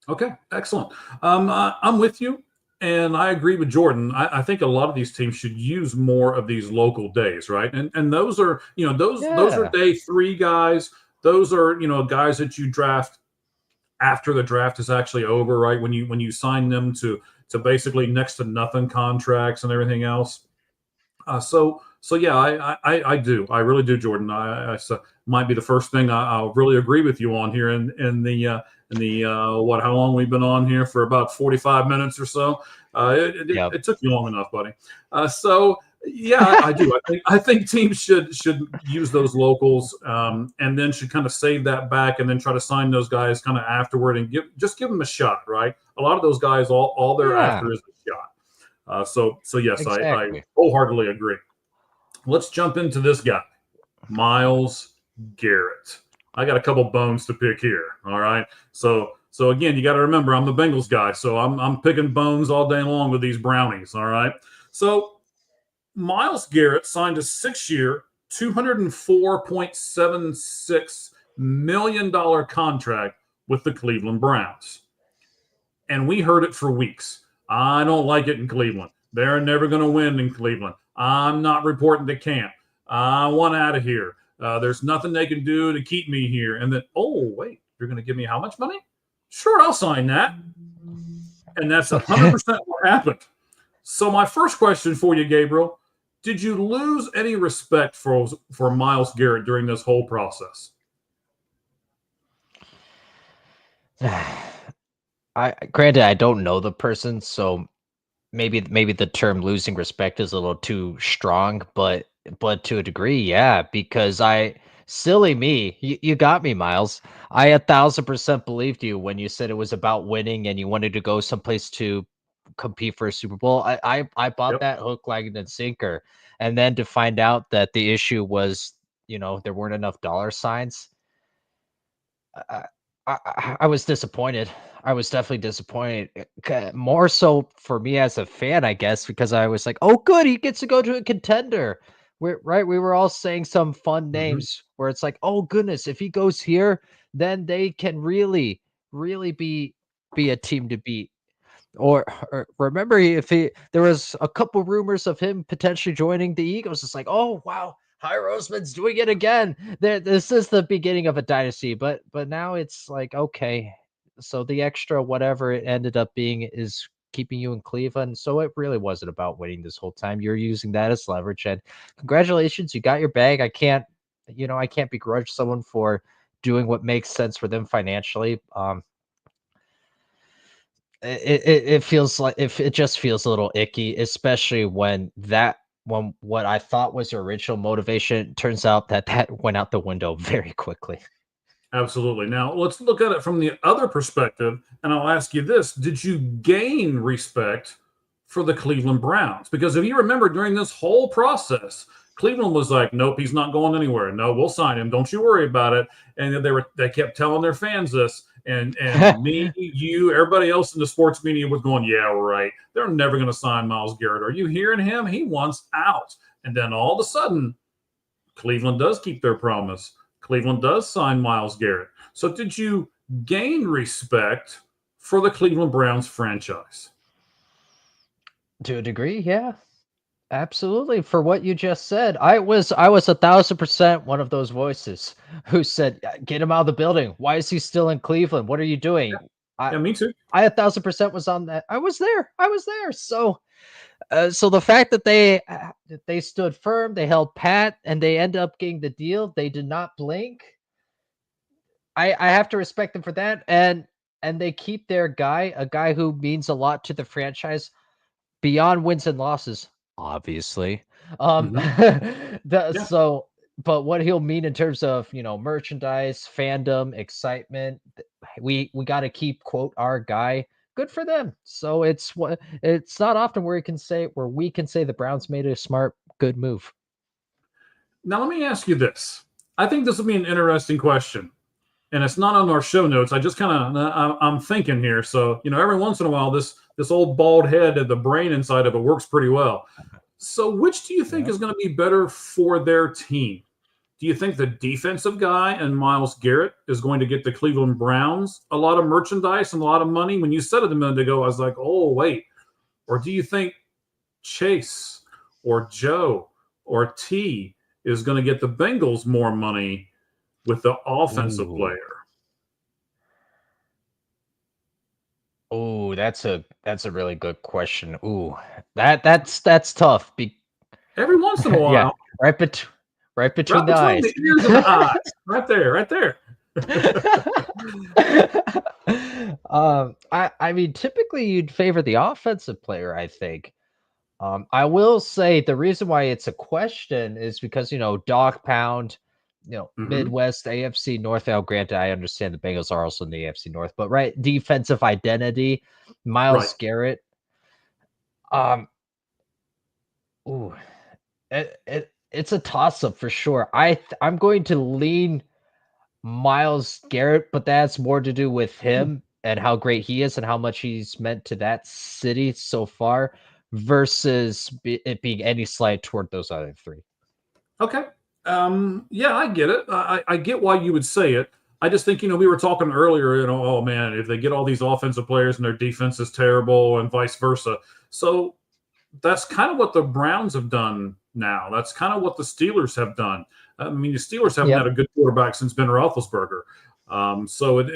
Okay, excellent. I'm with you, and I agree with Jordan. I think a lot of these teams should use more of these local days, right? And those are those are Yeah. day 3 guys. Those are guys that you draft after the draft is actually over, right? When you sign them to basically next to nothing contracts and everything else. So yeah, I do. I really do, Jordan. So might be the first thing I'll really agree with you on here in the what, how long we've been on here for, about 45 minutes or so. Yep. It took you long enough, buddy. So yeah, I do. I think teams should use those locals, and then should kind of save that back and then try to sign those guys kind of afterward and give them a shot, right? A lot of those guys, all they're Yeah. after is a shot. So yes, I Exactly. wholeheartedly agree. Let's jump into this guy, Myles Garrett. I got a couple bones to pick here. All right. So again, you got to remember, I'm the Bengals guy, so I'm picking bones all day long with these brownies. All right. So Myles Garrett signed a 6-year, $204.76 million contract with the Cleveland Browns. And we heard it for weeks. I don't like it in Cleveland. They're never going to win in Cleveland. I'm not reporting to camp. I want out of here. There's nothing they can do to keep me here. And then, oh, wait, you're going to give me how much money? Sure, I'll sign that. And that's 100% what happened. So my first question for you, Gabriel, did you lose any respect for Myles Garrett during this whole process? Granted, I don't know the person, so maybe the term losing respect is a little too strong, but to a degree, yeah, because silly me, you got me, Miles. I 1,000% believed you when you said it was about winning and you wanted to go someplace to compete for a Super Bowl. I bought Yep. that hook, line, and sinker, and then to find out that the issue was, there weren't enough dollar signs. I was disappointed. I was definitely disappointed. More so for me as a fan, I guess, because I was like, "Oh, good, he gets to go to a contender." We were all saying some fun Mm-hmm. names where it's like, "Oh goodness, if he goes here, then they can really, really be a team to beat." Or remember, if there was a couple rumors of him potentially joining the Eagles. It's like, oh wow, High Roseman's doing it again. This is the beginning of a dynasty, but now it's like, okay, So the extra whatever it ended up being is keeping you in Cleveland. So it really wasn't about winning this whole time. You're using that as leverage. And congratulations, you got your bag. I can't begrudge someone for doing what makes sense for them financially. It feels like if it just feels a little icky, especially when what I thought was your original motivation turns out that went out the window very quickly. Absolutely. Now, let's look at it from the other perspective, and I'll ask you this. Did you gain respect for the Cleveland Browns? Because if you remember during this whole process, Cleveland was like, nope, he's not going anywhere. No, we'll sign him. Don't you worry about it. And they kept telling their fans this. And me, you, everybody else in the sports media was going, yeah, right. They're never going to sign Myles Garrett. Are you hearing him? He wants out. And then all of a sudden, Cleveland does keep their promise. Cleveland does sign Myles Garrett. So did you gain respect for the Cleveland Browns franchise? To a degree, yeah. Absolutely. For what you just said, I was 1,000% one of those voices who said, "Get him out of the building. Why is he still in Cleveland? What are you doing?" Yeah, me too. I 1,000% was on that. I was there. So so the fact that they stood firm, they held pat, and they end up getting the deal, they did not blink. I have to respect them for that, and they keep their guy, a guy who means a lot to the franchise beyond wins and losses, obviously. Yeah. So, but what he'll mean in terms of merchandise, fandom, excitement, we got to keep quote our guy. Good for them. So it's not often where we can say the Browns made a smart, good move. Now, let me ask you this. I think this will be an interesting question. And it's not on our show notes. I just kind of, I'm thinking here. So, every once in a while, this old bald head and the brain inside of it works pretty well. So which do you think is going to be better for their team? Do you think the defensive guy and Myles Garrett is going to get the Cleveland Browns a lot of merchandise and a lot of money? When you said it a minute ago, I was like, oh, wait. Or do you think Chase or Joe or T is going to get the Bengals more money with the offensive player? Oh, that's a really good question. Ooh, that's tough. Every once in a while, yeah, right between the eyes, the ears and the eyes, right there. I mean, typically you'd favor the offensive player, I think. I will say the reason why it's a question is because dog pound, Midwest, AFC North. Now, granted, I understand the Bengals are also in the AFC North, but right, defensive identity, Myles Garrett. Ooh, it's a toss up for sure. I'm going to lean Myles Garrett, but that's more to do with him and how great he is and how much he's meant to that city so far versus it being any slight toward those other three. Okay. Yeah, I get it. I get why you would say it. I just think, we were talking earlier, oh man, if they get all these offensive players and their defense is terrible and vice versa. So that's kind of what the Browns have done now. That's kind of what the Steelers have done. I mean, the Steelers haven't had a good quarterback since Ben Roethlisberger. So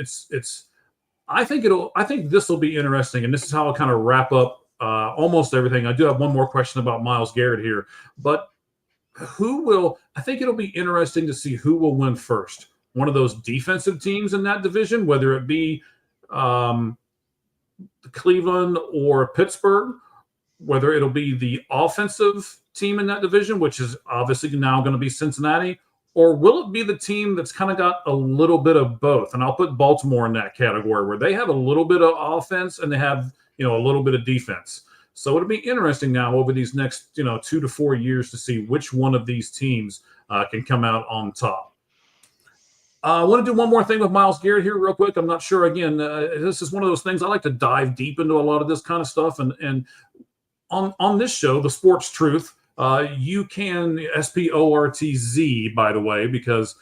I think this will be interesting. And this is how I'll kind of wrap up almost everything. I do have one more question about Myles Garrett here, but I think it'll be interesting to see who will win first. One of those defensive teams in that division, whether it be Cleveland or Pittsburgh, whether it'll be the offensive team in that division, which is obviously now going to be Cincinnati, or will it be the team that's kind of got a little bit of both? And I'll put Baltimore in that category where they have a little bit of offense and they have, a little bit of defense. So it'll be interesting now over these next, 2 to 4 years to see which one of these teams can come out on top. I want to do one more thing with Myles Garrett here real quick. I'm not sure. Again, this is one of those things I like to dive deep into a lot of this kind of stuff. And on this show, the Sportz Truth, you can SPORTZ, by the way, because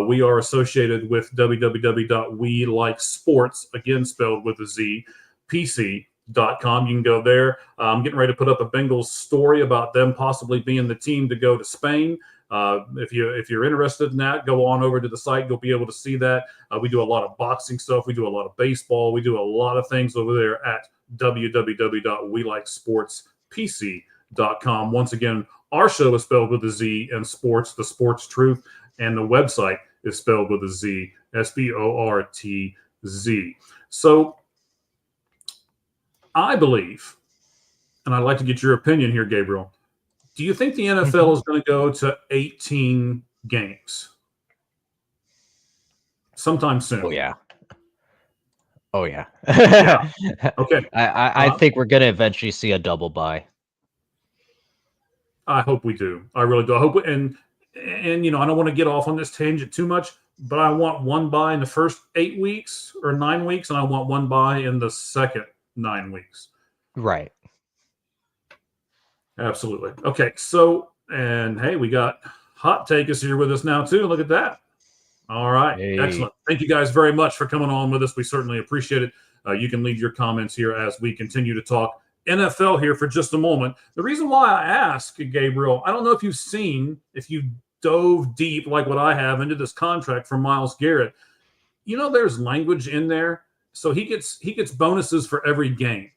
we are associated with www.welikesports, again spelled with a Z, PC.com. You can go there. I'm getting ready to put up a Bengals story about them possibly being the team to go to Spain. If you're interested in that, go on over to the site. You'll be able to see that. We do a lot of boxing stuff. We do a lot of baseball. We do a lot of things over there at www.welikesportspc.com. Once again, our show is spelled with a Z, and sports, the Sportz Truth, and the website is spelled with a Z, SPORTZ. So I believe, and I'd like to get your opinion here, Gabriel. Do you think the NFL is going to go to 18 games sometime soon? Oh yeah. Oh yeah. Yeah. Okay. I think we're going to eventually see a double bye. I hope we do. I really do. I hope and you know, I don't want to get off on this tangent too much, but I want one bye in the first 8 weeks or 9 weeks, and I want one bye in the second 9 weeks. Right. Absolutely. Okay. So, and hey, we got Hot Take is here with us now too. Look at that. All right. Hey. Excellent. Thank you guys very much for coming on with us. We certainly appreciate it. You can leave your comments here as we continue to talk NFL here for just a moment. The reason why I ask, Gabriel, I don't know if you dove deep like what I have into this contract for Myles Garrett. You know, there's language in there. So he gets bonuses for every game.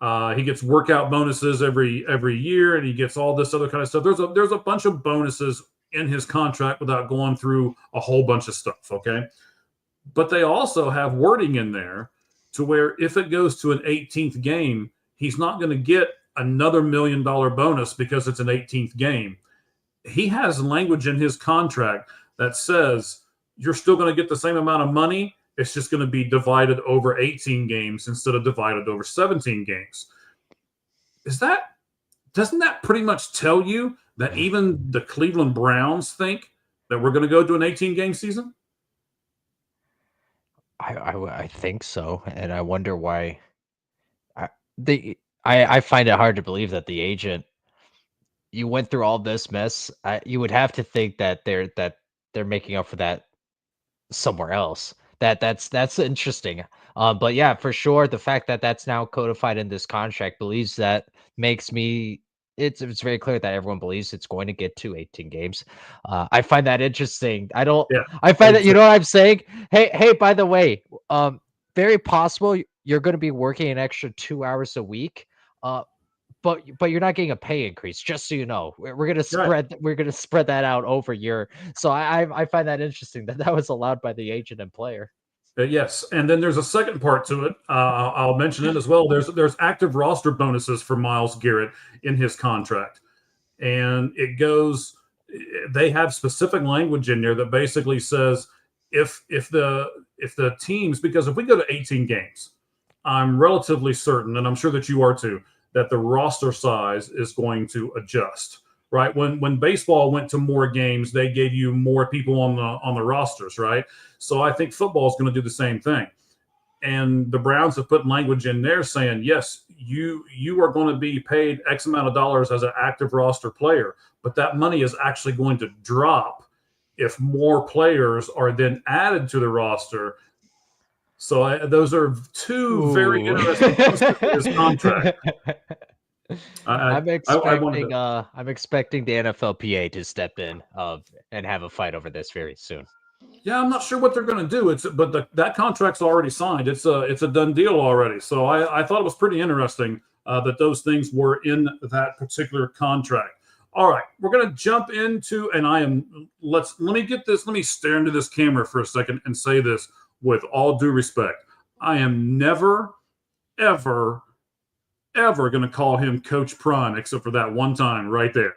He gets workout bonuses every year, and he gets all this other kind of stuff. There's a bunch of bonuses in his contract without going through a whole bunch of stuff, okay? But they also have wording in there to where if it goes to an 18th game, he's not going to get another $1 million bonus because it's an 18th game. He has language in his contract that says you're still going to get the same amount of money. It's just going to be divided over 18 games instead of divided over 17 games. Doesn't that pretty much tell you that even the Cleveland Browns think that we're going to go to an 18-game season? I think so, and I wonder why. I find it hard to believe that the agent. You went through all this mess. You would have to think that they're making up for that somewhere else. That's interesting. But yeah, for sure, the fact that that's now codified in this contract believes that makes me. It's very clear that everyone believes it's going to get to 18 games. I find that interesting. I find that, you know what I'm saying? Hey, by the way, very possible you're going to be working an extra 2 hours a week. But you're not getting a pay increase, just so you know. We're gonna spread that out over your. So I find that interesting that was allowed by the agent and player. Yes, and then there's a second part to it. I'll mention it as well. There's active roster bonuses for Myles Garrett in his contract, and it goes. They have specific language in there that basically says if the teams, because if we go to 18 games, I'm relatively certain, and I'm sure that you are too, that the roster size is going to adjust, right? When baseball went to more games, they gave you more people on the rosters, right? So I think football is going to do the same thing. And the Browns have put language in there saying, yes, you are going to be paid X amount of dollars as an active roster player, but that money is actually going to drop if more players are then added to the roster. So those are two very interesting pieces in this contract. I'm expecting the NFLPA to step in and have a fight over this very soon. Yeah, I'm not sure what they're going to do. But that contract's already signed. It's a done deal already. So I thought it was pretty interesting that those things were in that particular contract. All right, we're going to jump into, and let me stare into this camera for a second and say this with all due respect. I am never, ever, ever going to call him Coach Prime, except for that one time right there.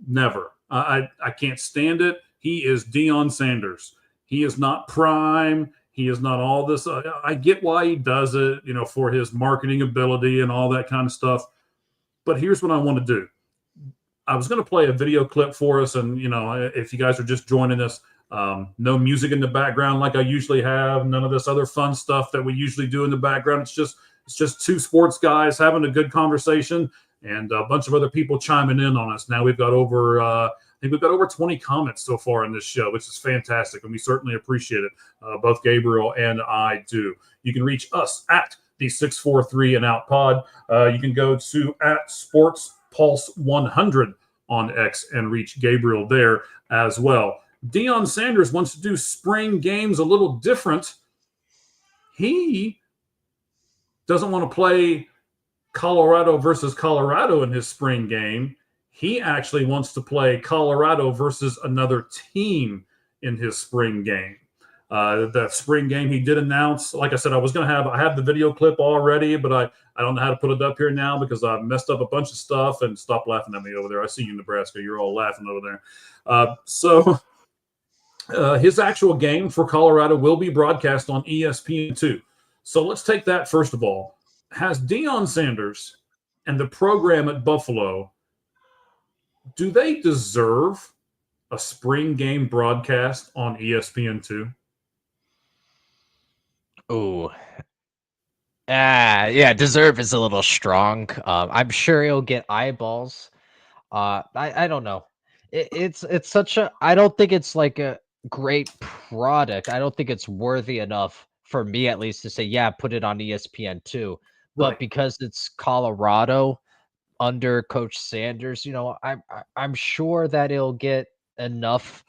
Never. I can't stand it. He is Deion Sanders. He is not Prime. He is not all this. I get why he does it, for his marketing ability and all that kind of stuff. But here's what I want to do. I was going to play a video clip for us, and, if you guys are just joining us, no music in the background like I usually have, none of this other fun stuff that we usually do in the background. It's just two sports guys having a good conversation and a bunch of other people chiming in on us. Now we've got over 20 comments so far in this show, which is fantastic, and we certainly appreciate it. Both Gabriel and I do. You can reach us at the 643 and Out Pod. You can go to at Sports Pulse 100 on X and reach Gabriel there as well. Deion Sanders wants to do spring games a little different. He doesn't want to play Colorado versus Colorado in his spring game. He actually wants to play Colorado versus another team in his spring game. That spring game he did announce, like I said, I have the video clip already, but I don't know how to put it up here now because I messed up a bunch of stuff. And stop laughing at me over there. I see you in Nebraska. You're all laughing over there. His actual game for Colorado will be broadcast on ESPN2. So let's take that first of all. Has Deion Sanders and the program at Buffalo, do they deserve a spring game broadcast on ESPN2? Ooh. Yeah, deserve is a little strong. I'm sure he'll get eyeballs. I don't know. It's such a. I don't think it's like a great product. I don't think it's worthy enough for me at least to say, yeah, put it on ESPN too. But Right. because it's Colorado under Coach Sanders, I'm sure that it'll get enough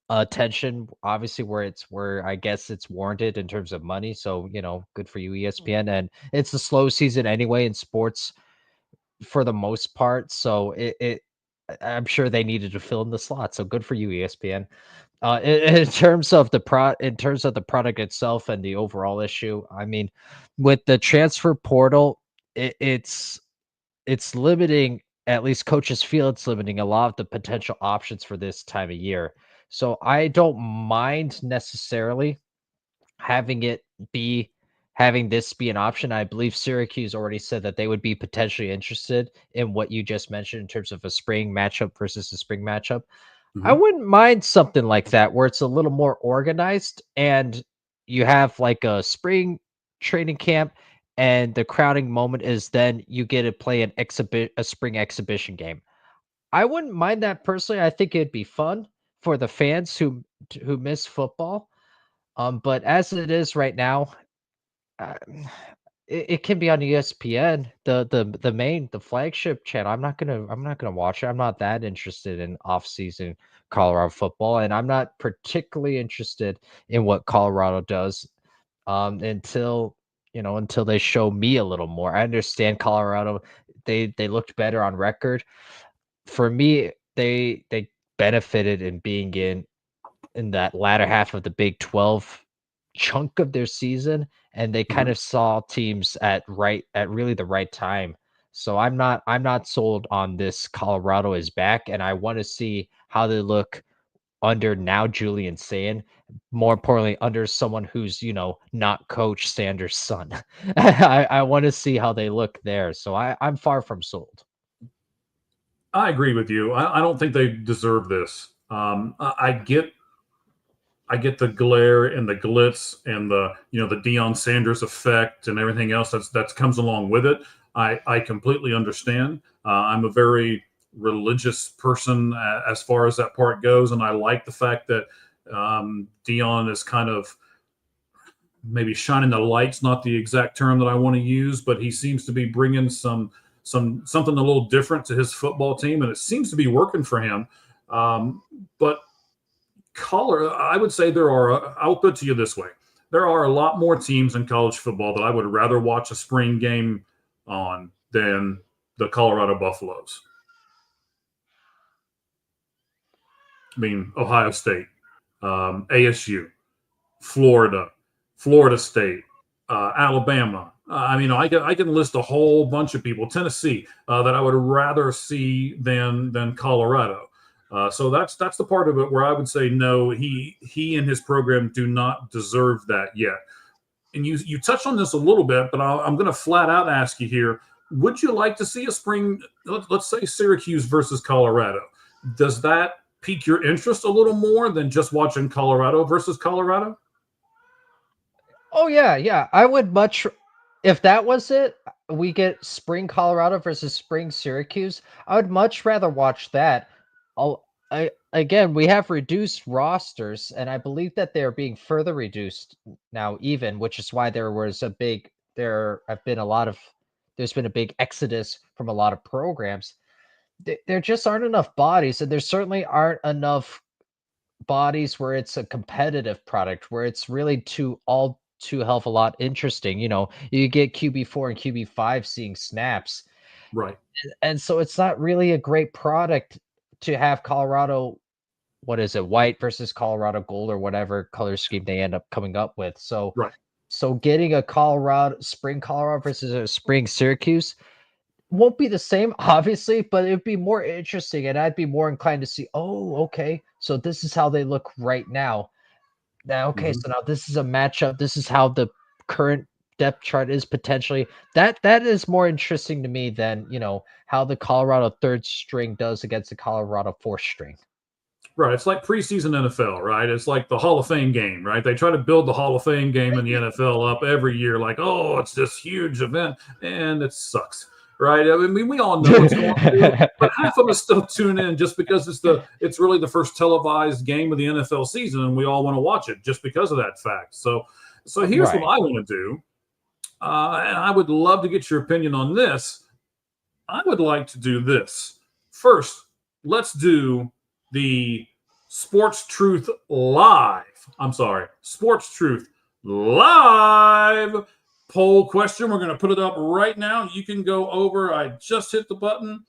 attention, obviously where I guess it's warranted in terms of money. So, good for you, ESPN. And it's a slow season anyway in sports for the most part. So I'm sure they needed to fill in the slot. So good for you, ESPN. In terms of the product itself and the overall issue, I mean, with the transfer portal, it's limiting, at least coaches feel it's limiting a lot of the potential options for this time of year. So I don't mind necessarily having it be having this be an option. I believe Syracuse already said that they would be potentially interested in what you just mentioned in terms of a spring matchup versus a spring matchup. I Mhm. wouldn't mind something like that where it's a little more organized and you have like a spring training camp and the crowning moment is then you get to play a spring exhibition game. I wouldn't mind that personally. I think it'd be fun for the fans who miss football. But as it is right now, uh, it can be on ESPN, the flagship channel. I'm not gonna watch it. I'm not that interested in off-season Colorado football, and I'm not particularly interested in what Colorado does until they show me a little more. I understand Colorado, they looked better on record. For me, they benefited in being in that latter half of the Big 12 chunk of their season, and they kind Mhm. of saw teams at really the right time. So I'm not sold on this Colorado is back, and I want to see how they look under now Julian Sand. More importantly, under someone who's not Coach Sanders' son. I want to see how they look there. So I'm far from sold. I agree with you. I don't think they deserve this. I get the glare and the glitz and the Deion Sanders effect and everything else that comes along with it. I completely understand. I'm a very religious person as far as that part goes, and I like the fact that Deion is kind of maybe shining the light's not the exact term that I want to use, but he seems to be bringing something a little different to his football team, and it seems to be working for him. But color, I would say I'll put it to you this way. There are a lot more teams in college football that I would rather watch a spring game on than the Colorado Buffaloes. I mean, Ohio State, ASU, Florida, Florida State, Alabama. I can list a whole bunch of people. Tennessee that I would rather see than Colorado. So that's the part of it where I would say no. He and his program do not deserve that yet. And you touched on this a little bit, but I'm going to flat out ask you here: would you like to see a spring? Let's say Syracuse versus Colorado. Does that pique your interest a little more than just watching Colorado versus Colorado? Oh yeah, yeah. I would much if that was it, we get spring Colorado versus spring Syracuse. I would much rather watch that. Again, we have reduced rosters, and I believe that they're being further reduced now, even, which is why there have been a lot of there's been a big exodus from a lot of programs. there just aren't enough bodies, and there certainly aren't enough bodies where it's a competitive product, where it's really too hell of a lot interesting. You get QB4 and QB5 seeing snaps, Right. and so it's not really a great product to have Colorado. What is it, white versus Colorado gold, or whatever color scheme they end up coming up with. So Right. getting a spring Colorado versus a spring Syracuse won't be the same, obviously, but it'd be more interesting, and I'd be more inclined to see, oh, okay, so this is how they look right now. Okay, Mhm. so now this is a matchup. This is how the current depth chart is potentially. That is more interesting to me than, how the Colorado third string does against the Colorado fourth string. Right. It's like preseason NFL, right? It's like the Hall of Fame game, right? They try to build the Hall of Fame game in the NFL up every year, like, oh, it's this huge event, and it sucks, right? I mean, we all know it's going to, but half of us still tune in just because it's really the first televised game of the NFL season, and we all want to watch it just because of that fact. So here's Right. what I want to do, and I would love to get your opinion on this. I would like to do this first. Let's do the Sportz Truth live. I'm sorry, Sportz Truth live poll question. We're going to put it up right now. You can go over. I just hit the button.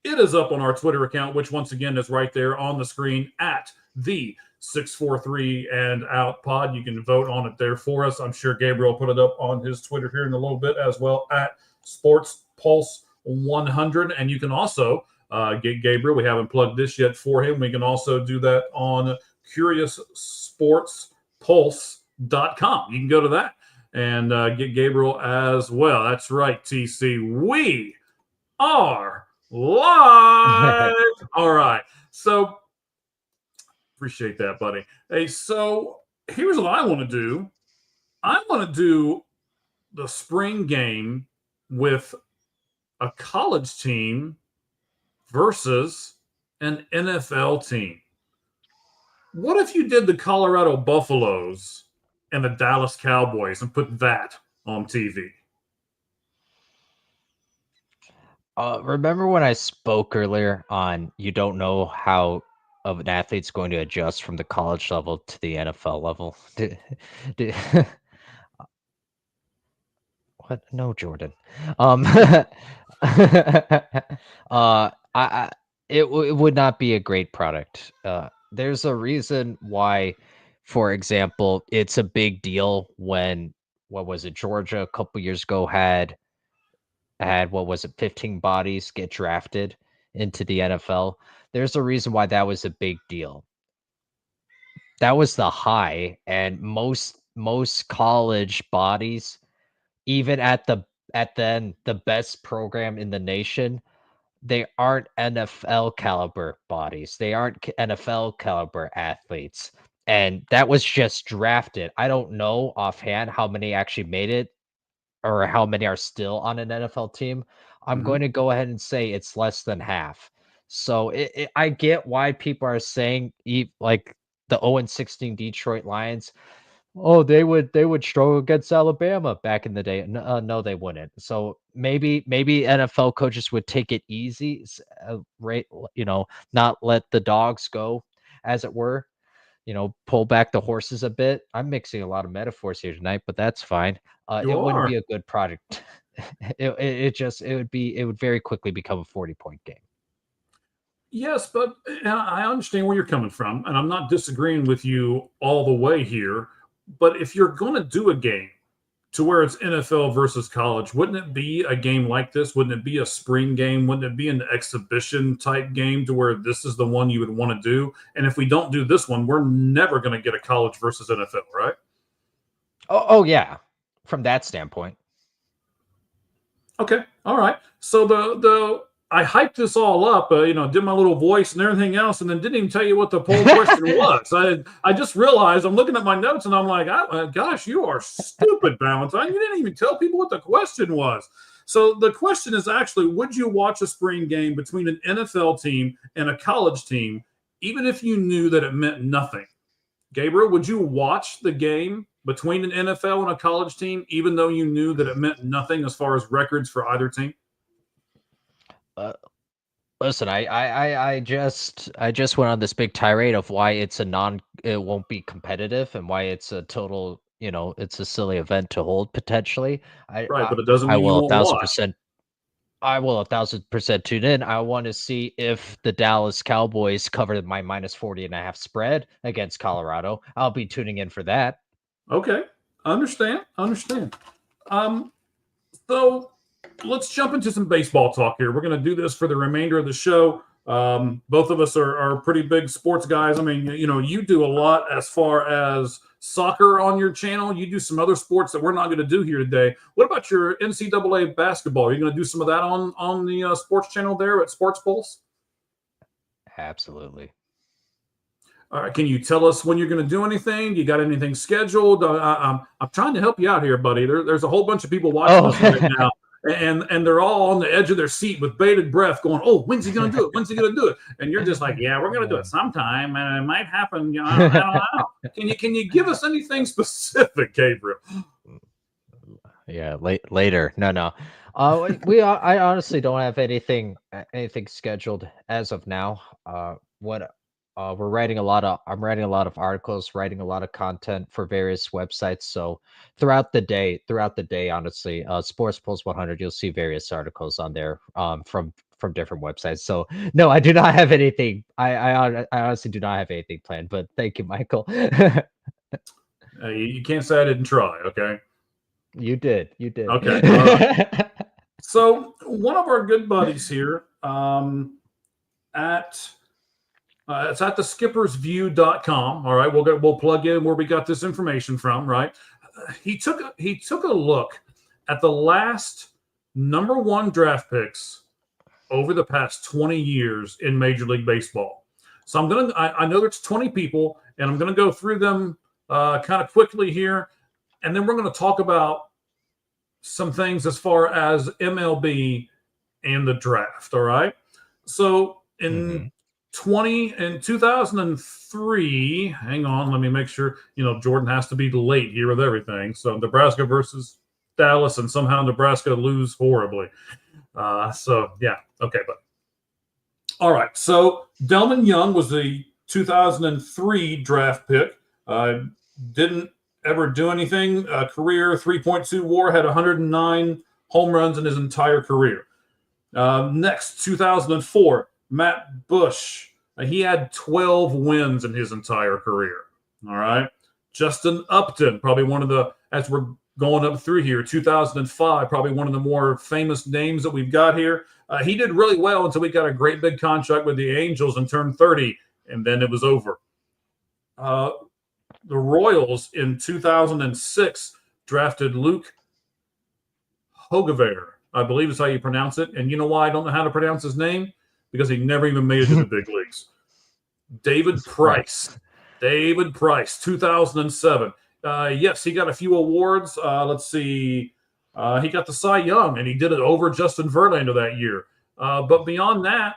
It is up on our Twitter account, which once again is right there on the screen at the 643 and out pod. You can vote on it there for us. I'm sure Gabriel put it up on his Twitter here in a little bit as well at Sports Pulse 100. And you can also get Gabriel. We haven't plugged this yet for him. We can also do that on CuriousSportsPulse.com. You can go to that and get Gabriel as well. That's right, TC. We are live. All right. So appreciate that, buddy. Hey, so here's what I want to do. I want to do the spring game with a college team versus an NFL team. What if you did the Colorado Buffaloes and the Dallas Cowboys and put that on TV? Remember when I spoke earlier on you don't know how of an athlete's going to adjust from the college level to the NFL level? Did- what? No, Jordan. I it would not be a great product. There's a reason why, for example, it's a big deal when, what was it, Georgia a couple years ago had what was it, 15 bodies get drafted into the NFL. There's a reason why that was a big deal. That was the high, and most college bodies, even the best program in the nation, they aren't NFL caliber bodies. They aren't NFL caliber athletes. And that was just drafted. I don't know offhand how many actually made it, or how many are still on an NFL team. I'm Mm-hmm. going to go ahead and say it's less than half. So I get why people are saying, like the 0-16 Detroit Lions, oh, they would struggle against Alabama back in the day. No, they wouldn't. So maybe NFL coaches would take it easy, right? Not let the dogs go, as it were. Pull back the horses a bit. I'm mixing a lot of metaphors here tonight, but that's fine. You It wouldn't are. be a good product. It would very quickly become a 40-point game. Yes, but I understand where you're coming from, and I'm not disagreeing with you all the way here. But if you're going to do a game to where it's NFL versus college, wouldn't it be a game like this? Wouldn't it be a spring game? Wouldn't it be an exhibition type game to where this is the one you would want to do? And if we don't do this one, we're never going to get a college versus NFL, right? Oh yeah, from that standpoint. Okay, all right. So the I hyped this all up, did my little voice and everything else, and then didn't even tell you what the poll question was. I just realized I'm looking at my notes and I'm like, gosh, you are stupid, Valentine. You didn't even tell people what the question was. So the question is actually, would you watch a spring game between an NFL team and a college team, even if you knew that it meant nothing? Gabriel, would you watch the game between an NFL and a college team, even though you knew that it meant nothing as far as records for either team? Listen, I just went on this big tirade of why it won't be competitive and why it's a total, it's a silly event to hold potentially. I Right, I, but it doesn't I mean you will a won't thousand watch. percent I will 1,000% tune in. I want to see if the Dallas Cowboys cover my minus 40.5 spread against Colorado. I'll be tuning in for that. Okay, understand. Um, so let's jump into some baseball talk here. We're going to do this for the remainder of the show. Both of us are pretty big sports guys. I mean, you do a lot as far as soccer on your channel. You do some other sports that we're not going to do here today. What about your NCAA basketball? Are you going to do some of that on the sports channel there at Sports Pulse? Absolutely. All right, can you tell us when you're going to do anything? You got anything scheduled? I'm trying to help you out here, buddy. There's a whole bunch of people watching us right now, and they're all on the edge of their seat with bated breath, going, "Oh, when's he going to do it? When's he going to do it?" And you're just like, "Yeah, we're going to do it sometime, and it might happen. I don't know." Can you give us anything specific, Gabriel? Yeah, later. No. I honestly don't have anything scheduled as of now. What we're writing a lot of I'm writing a lot of articles, writing a lot of content for various websites. So throughout the day, honestly, Sports Pulse 100, you'll see various articles on there from different websites. So no, I do not have anything. I honestly do not have anything planned. But thank you, Michael. You can't say I didn't try. Okay. You did. Okay. All right. So one of our good buddies here at it's at theskippersview.com. All right, we'll plug in where we got this information from. Right, he took a look at the last number one draft picks over the past 20 years in Major League Baseball. So I know there's 20 people, and I'm gonna go through them kind of quickly here, and then we're gonna talk about some things as far as MLB and the draft. All right. So in 2003, hang on, let me make sure, Jordan has to be late here with everything. So Nebraska versus Dallas, and somehow Nebraska lose horribly. So yeah. Okay. But all right. So Delman Young was the 2003 draft pick. Didn't ever do anything. Career 3.2 WAR, had 109 home runs in his entire career. Next, 2004, Matt Bush. He had 12 wins in his entire career. All right. Justin Upton, probably one of the, as we're going up through here, 2005, probably one of the more famous names that we've got here. He did really well until we got a great big contract with the Angels and turned 30, and then it was over. The Royals in 2006 drafted Luke Hogevaer, I believe is how you pronounce it. And you know why I don't know how to pronounce his name? Because he never even made it to the big leagues. David Price, 2007. Yes, he got a few awards. Let's see. He got the Cy Young, and he did it over Justin Verlander that year. But beyond that,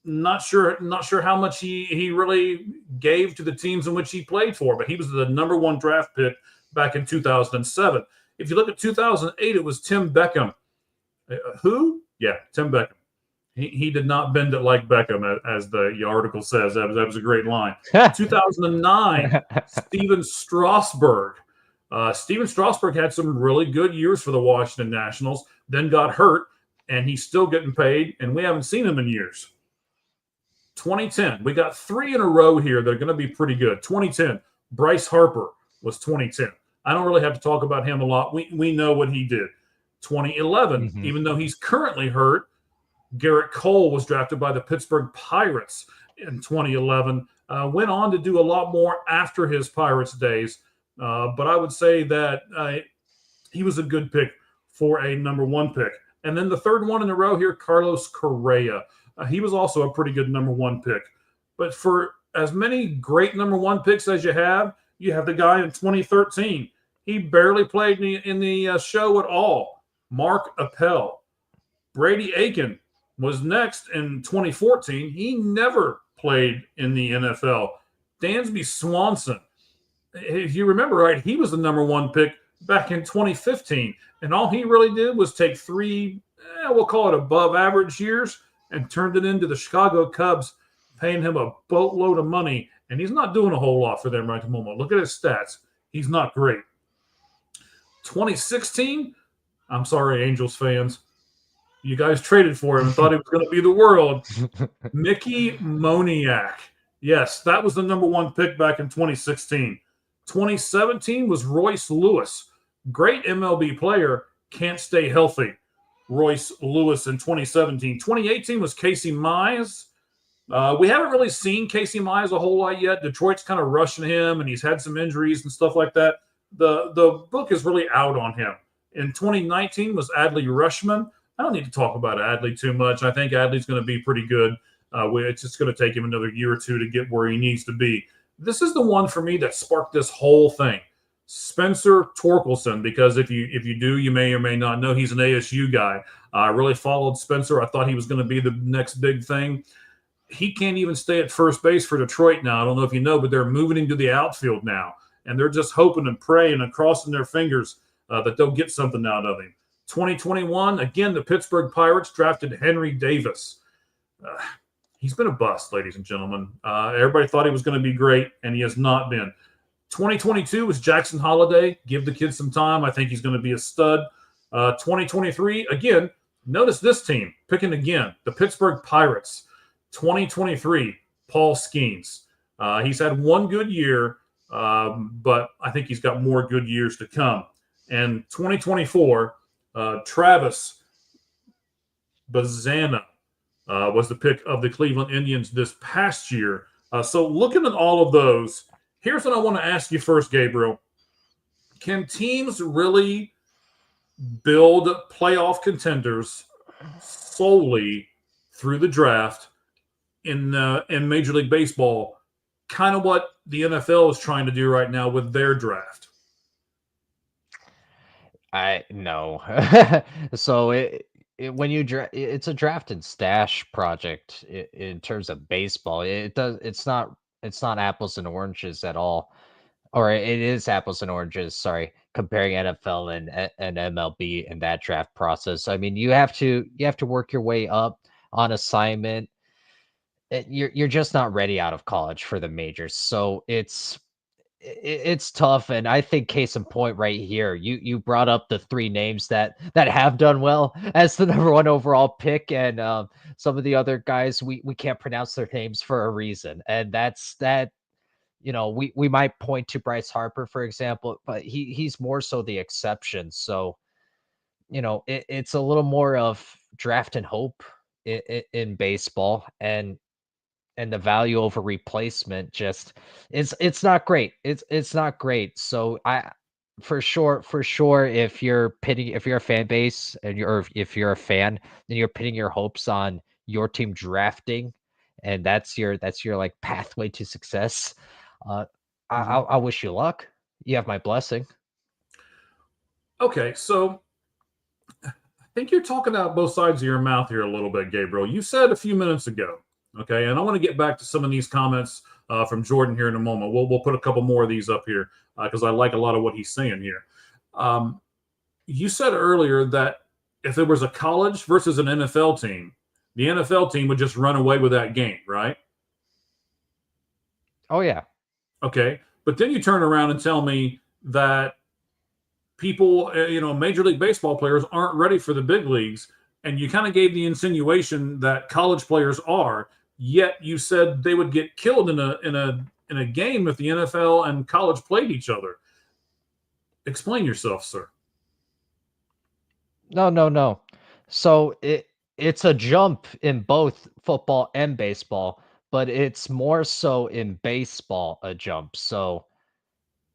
not sure how much he really gave to the teams in which he played for, but he was the number one draft pick back in 2007. If you look at 2008, it was Tim Beckham. Who? Yeah, Tim Beckham. He did not bend it like Beckham, as the article says. That was a great line. 2009, Steven Strasburg. Steven Strasburg had some really good years for the Washington Nationals, then got hurt, and he's still getting paid, and we haven't seen him in years. 2010, we got three in a row here that are going to be pretty good. 2010, Bryce Harper was 2010. I don't really have to talk about him a lot. We know what he did. 2011, even though he's currently hurt, Garrett Cole was drafted by the Pittsburgh Pirates in 2011. Went on to do a lot more after his Pirates days. But I would say that he was a good pick for a number one pick. And then the third one in a row here, Carlos Correa. He was also a pretty good number one pick. But for as many great number one picks as you have the guy in 2013. He barely played in the show at all. Mark Appel. Brady Aiken was next in 2014. He never played in the NFL. Dansby Swanson. If you remember right, he was the number one pick back in 2015. And all he really did was take three, we'll call it above average years, and turned it into the Chicago Cubs, paying him a boatload of money, and he's not doing a whole lot for them right at the moment. Look at his stats. He's not great. 2016, I'm sorry, Angels fans. You guys traded for him and thought he was going to be the world. Mickey Moniak. Yes, that was the number 1 pick back in 2016. 2017 was Royce Lewis. Great MLB player, can't stay healthy. Royce Lewis in 2017. 2018 was Casey Mize. We haven't really seen Casey Mize a whole lot yet. Detroit's kind of rushing him, and he's had some injuries and stuff like that. The book is really out on him. In 2019 was Adley Rutschman. I don't need to talk about Adley too much. I think Adley's going to be pretty good. It's just going to take him another year or two to get where he needs to be. This is the one for me that sparked this whole thing. Spencer Torkelson, because if you do, you may or may not know he's an ASU guy. I really followed Spencer. I thought he was going to be the next big thing. He can't even stay at first base for Detroit now. I don't know if you know, but they're moving him to the outfield now. And they're just hoping and praying and crossing their fingers that they'll get something out of him. 2021, again, the Pittsburgh Pirates drafted Henry Davis. He's been a bust, ladies and gentlemen. Everybody thought he was going to be great, and he has not been. 2022 was Jackson Holliday. Give the kid some time. I think he's going to be a stud. 2023, again, notice this team picking again, the Pittsburgh Pirates. 2023, Paul Skeens. He's had one good year, but I think he's got more good years to come. And 2024, Travis Bazana was the pick of the Cleveland Indians this past year. So looking at all of those, here's what I want to ask you first, Gabriel. Can teams really build playoff contenders solely through the draft in Major League Baseball? Kind of what the NFL is trying to do right now with their draft. No. So when you it's a draft and stash project in terms of baseball. It's not apples and oranges at all, or it is apples and oranges. Sorry, comparing NFL and MLB in that draft process. I mean, you have to work your way up on assignment. You're just not ready out of college for the majors, so it's tough. And I think case in point right here, you brought up the 3 names that have done well as the number 1 overall pick, and some of the other guys we can't pronounce their names for a reason, and that's that. We might point to Bryce Harper, for example, but he's more so the exception. So it's a little more of draft and hope in baseball, and the value over replacement just it's not great. It's not great. So for sure, if you're a fan base and if you're a fan, then you're pitting your hopes on your team drafting, and that's your like pathway to success. I wish you luck. You have my blessing. Okay, so I think you're talking out both sides of your mouth here a little bit, Gabriel. You said a few minutes ago, okay, and I want to get back to some of these comments from Jordan here in a moment. We'll put a couple more of these up here because I like a lot of what he's saying here. You said earlier that if there was a college versus an NFL team, the NFL team would just run away with that game, right? Oh, yeah. Okay, but then you turn around and tell me that people, Major League Baseball players aren't ready for the big leagues, and you kind of gave the insinuation that college players are. Yet you said they would get killed in a game if the NFL and college played each other. Explain yourself, sir. No. So it's a jump in both football and baseball, but it's more so in baseball a jump. So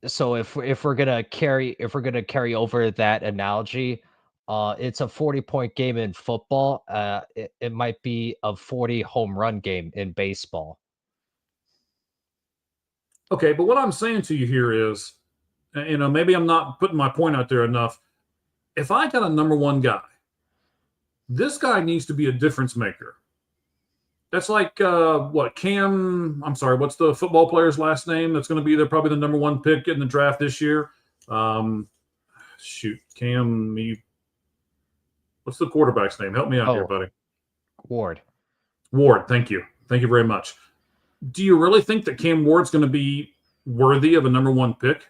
if we're gonna carry over that analogy, it's a 40-point game in football. It might be a 40 home run game in baseball. Okay, but what I'm saying to you here is, maybe I'm not putting my point out there enough. If I got a number 1 guy, this guy needs to be a difference maker. That's like what's the football player's last name that's going to be probably the number 1 pick in the draft this year? What's the quarterback's name? Help me out here, buddy. Ward. Ward, thank you. Thank you very much. Do you really think that Cam Ward's going to be worthy of a number one pick?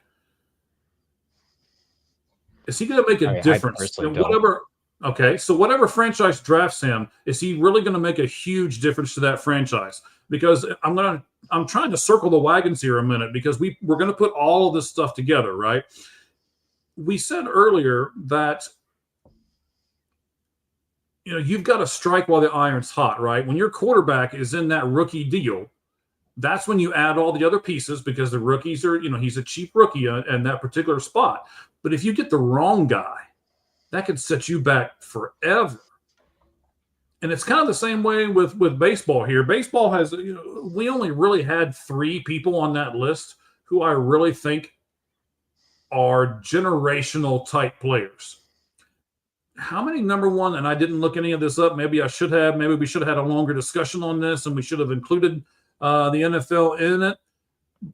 Is he going to make a I difference? personally don't. Whatever. Okay, so whatever franchise drafts him, is he really going to make a huge difference to that franchise? Because I'm trying to circle the wagons here a minute because we're going to put all of this stuff together, right? We said earlier that you've got to strike while the iron's hot, right? When your quarterback is in that rookie deal, that's when you add all the other pieces because the rookies are, he's a cheap rookie in that particular spot. But if you get the wrong guy, that could set you back forever. And it's kind of the same way with baseball here. Baseball has, we only really had 3 people on that list who I really think are generational type players. How many number one, and I didn't look any of this up. Maybe I should have. Maybe we should have had a longer discussion on this and we should have included the NFL in it.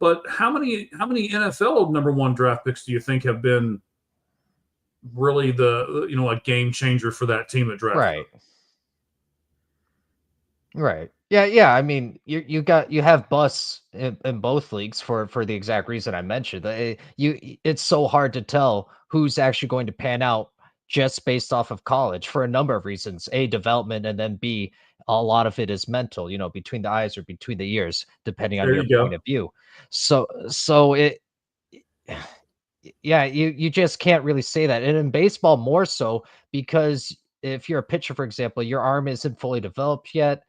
But how many NFL number one draft picks do you think have been really a game changer for that team that drafted? Right. Yeah. I mean, you have busts in both leagues for the exact reason I mentioned. It's so hard to tell who's actually going to pan out just based off of college for a number of reasons. A, development, and then B, a lot of it is mental, between the eyes or between the ears, depending on your point of view. So it, yeah, you just can't really say that. And in baseball more so because if you're a pitcher, for example, your arm isn't fully developed yet.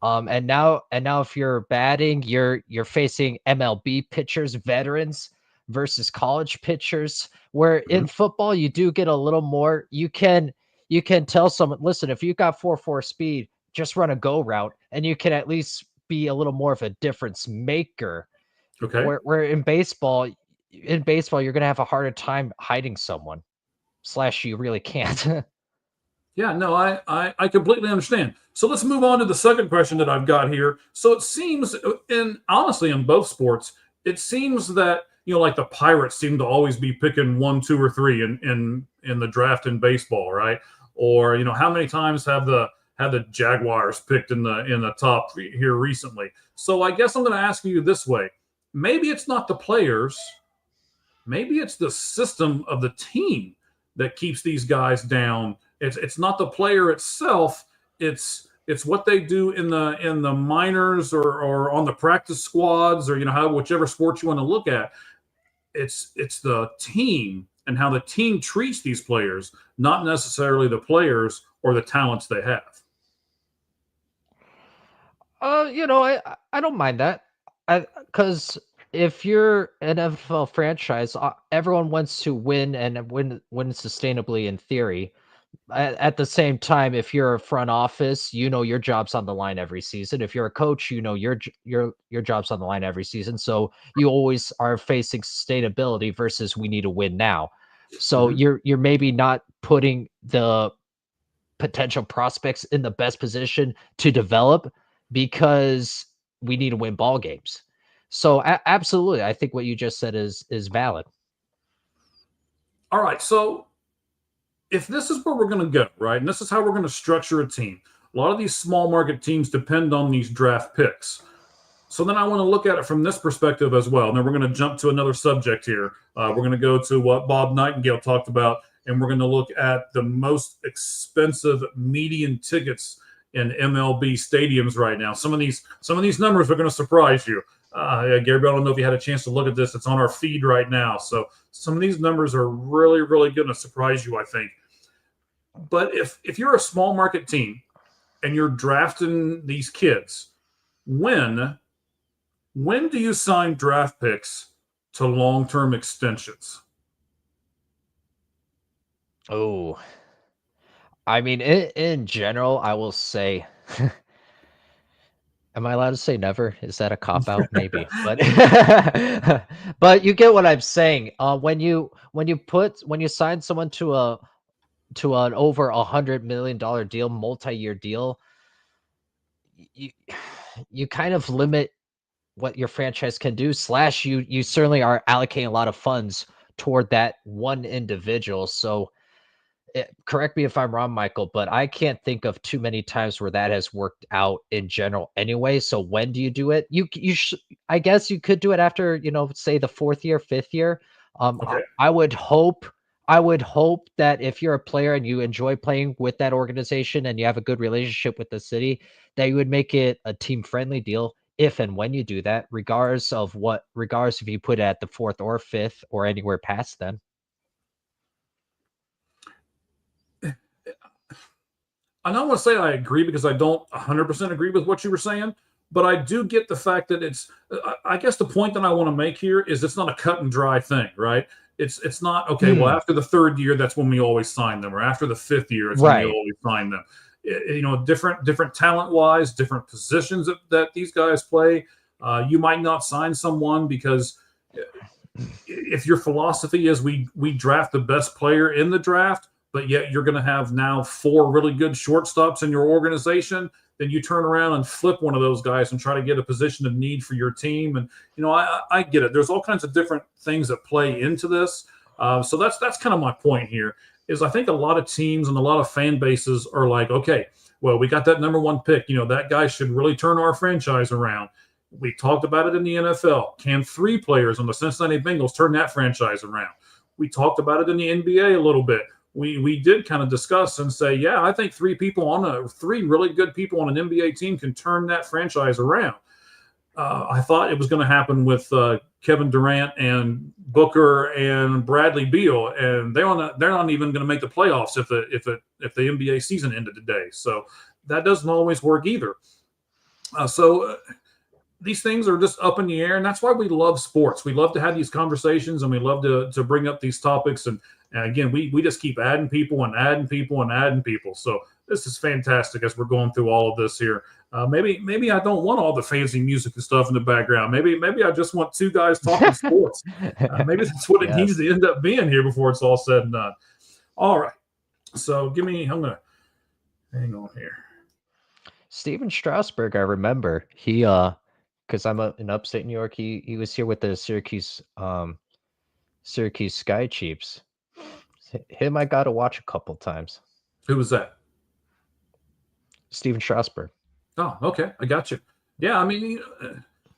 And now if you're batting, you're facing MLB pitchers, veterans versus college pitchers, where in football you do get a little more. You can tell someone, listen, if you got 4.4 speed, just run a go route and you can at least be a little more of a difference maker. Okay. Where in baseball you're going to have a harder time hiding someone. / you really can't. Yeah, no, I completely understand. So let's move on to the second question that I've got here. So it seems, and honestly, in both sports, it seems that like the Pirates seem to always be picking 1, 2, or 3 in the draft in baseball, right? Or how many times have the Jaguars picked in the top here recently? So I guess I'm going to ask you this way: maybe it's not the players, maybe it's the system of the team that keeps these guys down. It's not the player itself. It's what they do in the minors or on the practice squads or whichever sport you want to look at. It's the team and how the team treats these players, not necessarily the players or the talents they have. I don't mind that. Because if you're an NFL franchise, everyone wants to win and win sustainably in theory. At the same time, if you're a front office, your job's on the line every season. If you're a coach, your job's on the line every season. So you always are facing sustainability versus we need to win now. So you're maybe not putting the potential prospects in the best position to develop because we need to win ball games. So absolutely, I think what you just said is valid. All right, so if this is where we're going to go, right, and this is how we're going to structure a team, a lot of these small market teams depend on these draft picks. So then I want to look at it from this perspective as well. And then we're going to jump to another subject here. We're going to go to what Bob Nightingale talked about, and we're going to look at the most expensive median tickets in MLB stadiums right now. Some of these numbers are going to surprise you. Gabriel, I don't know if you had a chance to look at this. It's on our feed right now. So some of these numbers are really, really going to surprise you, I think. But if you're a small market team and you're drafting these kids, when do you sign draft picks to long-term extensions? Oh, I mean, in general, I will say, am I allowed to say never? Is that a cop out? Maybe, but but you get what I'm saying. When you sign someone to an over $100 million deal, multi-year deal, you kind of limit what your franchise can do. / you certainly are allocating a lot of funds toward that one individual. So correct me if I'm wrong, Michael, but I can't think of too many times where that has worked out in general anyway. So when do you do it? I guess you could do it after, say the 4th year, 5th year. Okay. I would hope that if you're a player and you enjoy playing with that organization and you have a good relationship with the city, that you would make it a team friendly deal if and when you do that, regardless if you put it at the 4th or 5th or anywhere past then. I don't want to say I agree because I don't 100% agree with what you were saying, but I do get the fact that I guess the point that I want to make here is it's not a cut and dry thing, right? It's not, okay, well, after the 3rd year, that's when we always sign them, or after the 5th year, it's when we always sign them. Different talent-wise, different positions that these guys play. You might not sign someone because if your philosophy is we draft the best player in the draft, but yet you're going to have now 4 really good shortstops in your organization, then you turn around and flip one of those guys and try to get a position of need for your team. And, I get it. There's all kinds of different things that play into this. So that's kind of my point here is I think a lot of teams and a lot of fan bases are like, okay, well, we got that number 1 pick. That guy should really turn our franchise around. We talked about it in the NFL. Can 3 players on the Cincinnati Bengals turn that franchise around? We talked about it in the NBA a little bit. We did kind of discuss and say, yeah, I think 3 really good people on an NBA team can turn that franchise around. I thought it was going to happen with Kevin Durant and Booker and Bradley Beal, and they're not even going to make the playoffs if the NBA season ended today. So that doesn't always work either. These things are just up in the air, and that's why we love sports. We love to have these conversations, and we love to bring up these topics. And again, we just keep adding people and adding people and adding people. So this is fantastic as we're going through all of this here. Maybe I don't want all the fancy music and stuff in the background. Maybe I just want 2 guys talking sports. Maybe that's what it needs to end up being here before it's all said and done. All right. So I'm going to hang on here. Steven Strasburg, I remember. He because I'm in upstate New York, he was here with the Syracuse Sky Chiefs. Him I got to watch a couple times. Who was that? Steven Strasburg. Oh, okay. I got you. Yeah, I mean,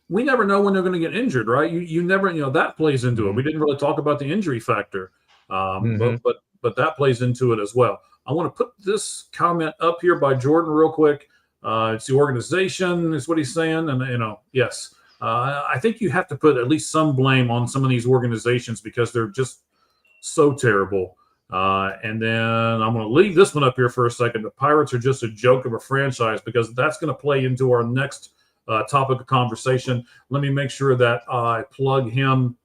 we never know when they're going to get injured, right? You never, that plays into it. We didn't really talk about the injury factor, but that plays into it as well. I want to put this comment up here by Jordan real quick. It's the organization is what he's saying. And, yes, I think you have to put at least some blame on some of these organizations because they're just so terrible. And then I'm going to leave this one up here for a second. The Pirates are just a joke of a franchise because that's going to play into our next topic of conversation. Let me make sure that I plug him.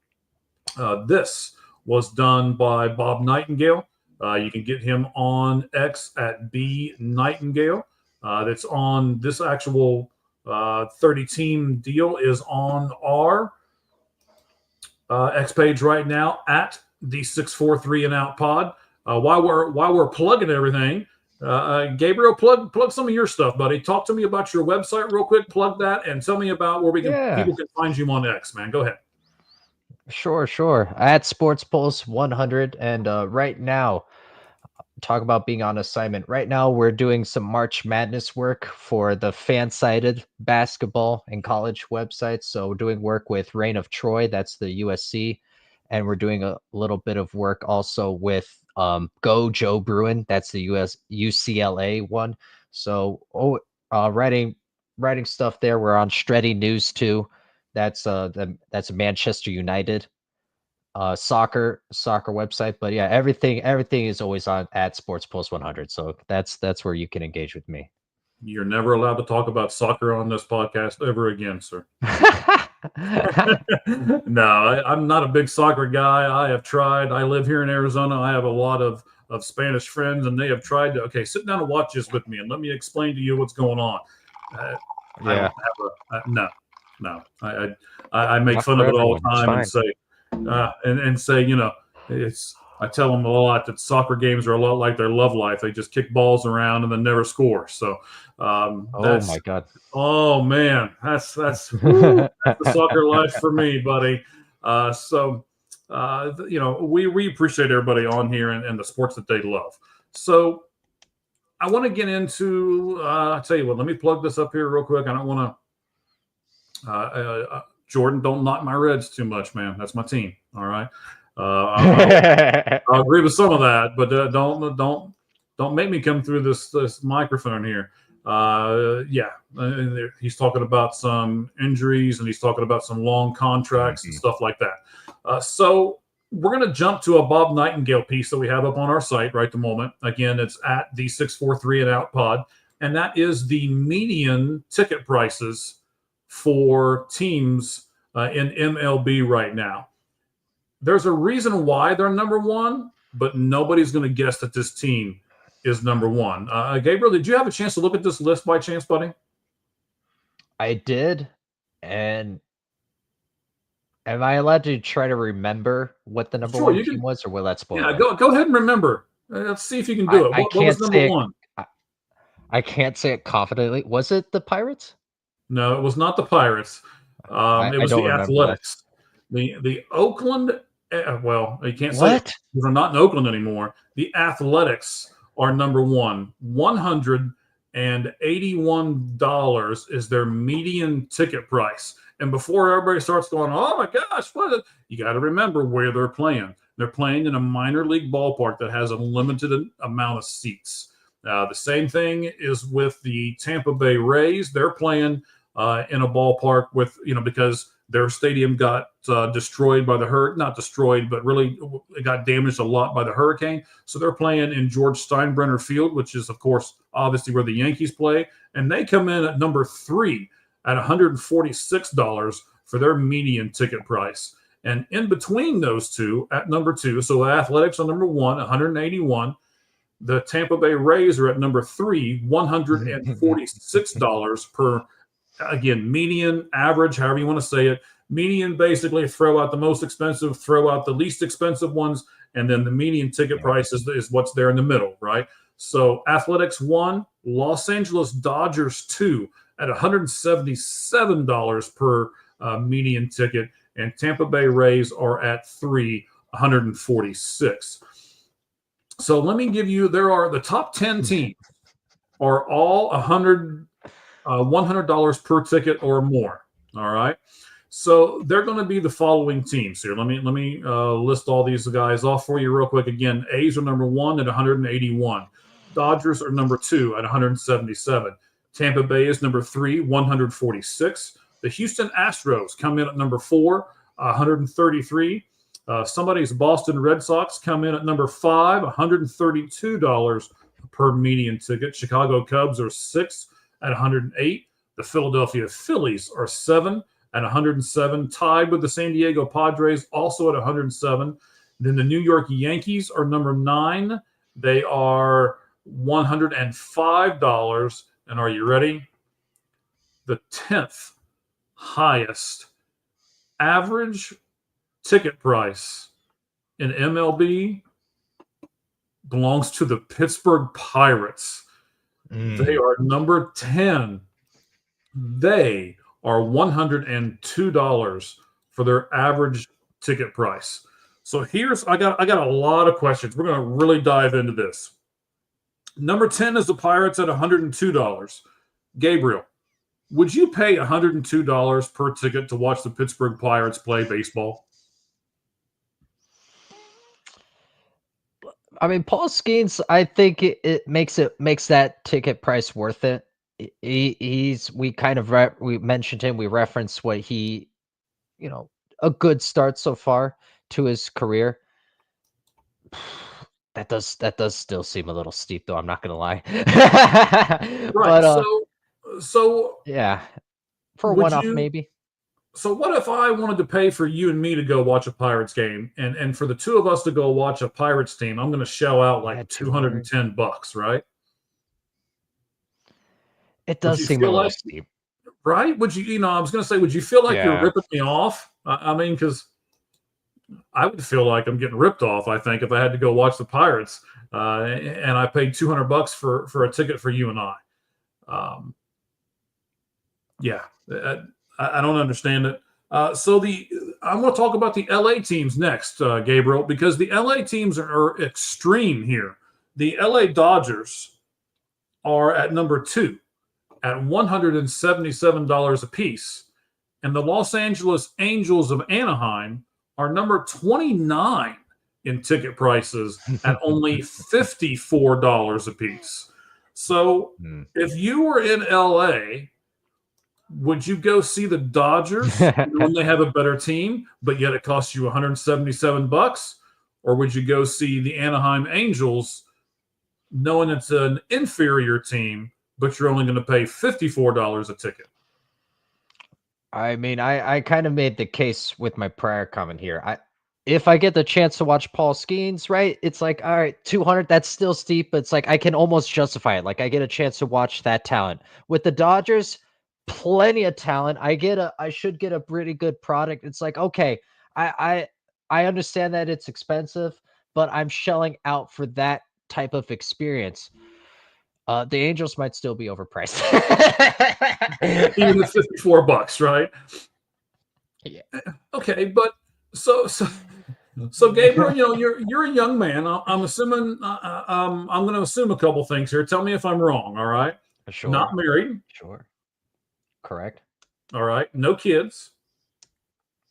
This was done by Bob Nightingale. You can get him on X at B Nightingale. That's on this actual 30-team deal is on our X page right now at the 643 and out pod. While we're plugging everything, Gabriel, plug some of your stuff, buddy. Talk to me about your website real quick. Plug that and tell me about where people can find you on X, man. Go ahead. Sure. At Sportz Pulse 100, and right now, talk about being on assignment. Right now, we're doing some March Madness work for the fan-sided basketball and college websites. So we're doing work with Reign of Troy, that's the USC, and we're doing a little bit of work also with Go Joe Bruin, that's the UCLA one. So writing stuff there. We're on Stretty News too. That's a Manchester United soccer website. But yeah, everything is always on at Sportz Pulse 100. So that's where you can engage with me. You're never allowed to talk about soccer on this podcast ever again, sir. No, I'm not a big soccer guy. I have tried. I live here in Arizona. I have a lot of Spanish friends, and they have tried to, okay, sit down and watch this with me, and let me explain to you what's going on. Yeah. No. I make fun of it all the time and say, it's. I tell them a lot that soccer games are a lot like their love life. They just kick balls around and then never score. So, oh my God. Oh man, that's the soccer life for me, buddy. We appreciate everybody on here and the sports that they love. So I want to get into, I'll tell you what, let me plug this up here real quick. I don't want to, Jordan, don't knock my Reds too much, man. That's my team. All right. I'll agree with some of that, but don't make me come through this microphone here. He's talking about some injuries and he's talking about some long contracts and stuff like that. So we're going to jump to a Bob Nightingale piece that we have up on our site right at the moment. Again, it's at the 643 and Out Pod, and that is the median ticket prices for teams in MLB right now. There's a reason why they're number one, but nobody's going to guess that this team is number one. Gabriel, did you have a chance to look at this list by chance, buddy? I did, and am I allowed to try to remember what the number one team was, or will that spoil it? Go ahead and remember. Let's see if you can do it. What was number one? I can't say it confidently. Was it the Pirates? No, it was not the Pirates. It was the Athletics. The Oakland, well, you can't say it. They're not in Oakland anymore. The Athletics are number one. $181 is their median ticket price. And before everybody starts going, oh my gosh, you got to remember where they're playing. They're playing in a minor league ballpark that has a limited amount of seats. The same thing is with the Tampa Bay Rays. They're playing in a ballpark with, because their stadium got destroyed by the hurricane. Not destroyed, but really it got damaged a lot by the hurricane. So they're playing in George Steinbrenner Field, which is, of course, obviously where the Yankees play. And they come in at number 3 at $146 for their median ticket price. And in between those two, at number 2, so the Athletics are number 1, $181. The Tampa Bay Rays are at number 3, $146 per, again, median, average, however you want to say it. Median, basically, throw out the most expensive, throw out the least expensive ones, and then the median ticket price is what's there in the middle, right? So Athletics 1, Los Angeles Dodgers 2 at $177 per median ticket, and Tampa Bay Rays are at 3, $146. So let me give you, there are the top 10 teams are all $100 per ticket or more. All right. So they're going to be the following teams here. Let me list all these guys off for you real quick. Again, A's are number 1 at 181. Dodgers are number 2 at 177. Tampa Bay is number 3, 146. The Houston Astros come in at number 4, 133. Somebody's Boston Red Sox come in at number 5, $132 per median ticket. Chicago Cubs are 6 at 108. The Philadelphia Phillies are 7 at 107, tied with the San Diego Padres, also at 107. Then the New York Yankees are number 9. They are $105. And are you ready? The 10th highest average ticket price in MLB belongs to the Pittsburgh Pirates. They are number 10. They are $102 for their average ticket price. So I got a lot of questions. We're going to really dive into this. Number 10 is the Pirates at $102. Gabriel, would you pay $102 per ticket to watch the Pittsburgh Pirates play baseball? I mean, Paul Skeens, I think it makes that ticket price worth it. We mentioned him. We referenced what he, a good start so far to his career. That does still seem a little steep, though. I'm not gonna lie. Right. But, so yeah, for a one-off maybe. So what if I wanted to pay for you and me to go watch a Pirates game, and for the two of us to go watch a Pirates team, I'm going to shell out like $210, right? It does seem a little steep, right? Would you? I was going to say, would you feel like you're ripping me off? I mean, because I would feel like I'm getting ripped off. I think if I had to go watch the Pirates, and I paid $200 for a ticket for you and I. I don't understand it. I'm going to talk about the LA teams next, Gabriel, because the LA teams are extreme here. The LA Dodgers are at number 2 at $177 a piece. And the Los Angeles Angels of Anaheim are number 29 in ticket prices at only $54 a piece. So if you were in LA, would you go see the Dodgers when they have a better team, but yet it costs you $177? Or would you go see the Anaheim Angels knowing it's an inferior team, but you're only going to pay $54 a ticket? I mean, I kind of made the case with my prior comment here. If I get the chance to watch Paul Skeens, right, it's like, all right, 200, that's still steep, but it's like I can almost justify it. Like I get a chance to watch that talent. With the Dodgers, plenty of talent. I should get a pretty good product. It's like, okay, I understand that it's expensive, but I'm shelling out for that type of experience. The Angels might still be overpriced. Even at $54, right? Yeah. Okay, but so Gabriel, you're a young man. I'm assuming I'm going to assume a couple things here. Tell me if I'm wrong. All right. Sure. Not married. Sure. Correct. All right. No kids.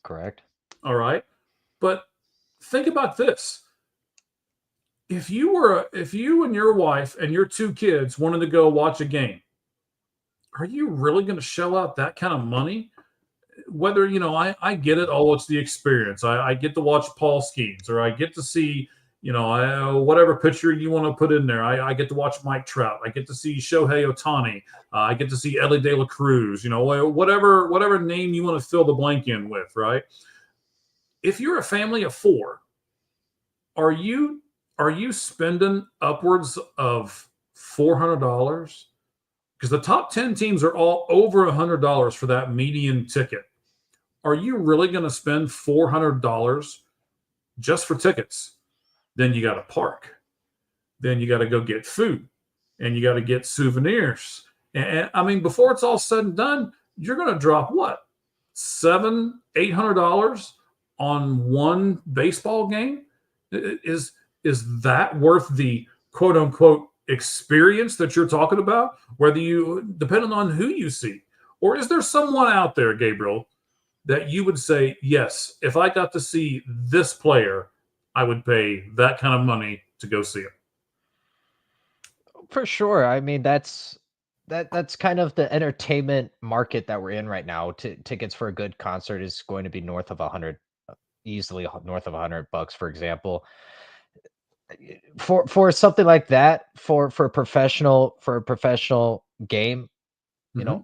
Correct. All right. But think about this. If you and your wife and your 2 kids wanted to go watch a game, are you really going to shell out that kind of money? Whether, I get it. Oh, it's the experience. I get to watch Paul Skeens, or I get to see, whatever pitcher you want to put in there. I get to watch Mike Trout. I get to see Shohei Ohtani. I get to see Ellie De La Cruz, whatever name you want to fill the blank in with, right? If you're a family of 4, are you spending upwards of $400? Because the top 10 teams are all over $100 for that median ticket. Are you really going to spend $400 just for tickets? Then you got to park. Then you got to go get food. And you got to get souvenirs. And I mean, before it's all said and done, you're going to drop what? $700-800 on one baseball game? Is that worth the quote unquote experience that you're talking about, depending on who you see? Or is there someone out there, Gabriel, that you would say, yes, if I got to see this player, I would pay that kind of money to go see him? For sure. I mean, that's kind of the entertainment market that we're in right now. Tickets for a good concert is going to be north of 100, easily north of $100, for example. For something like that, for a professional game,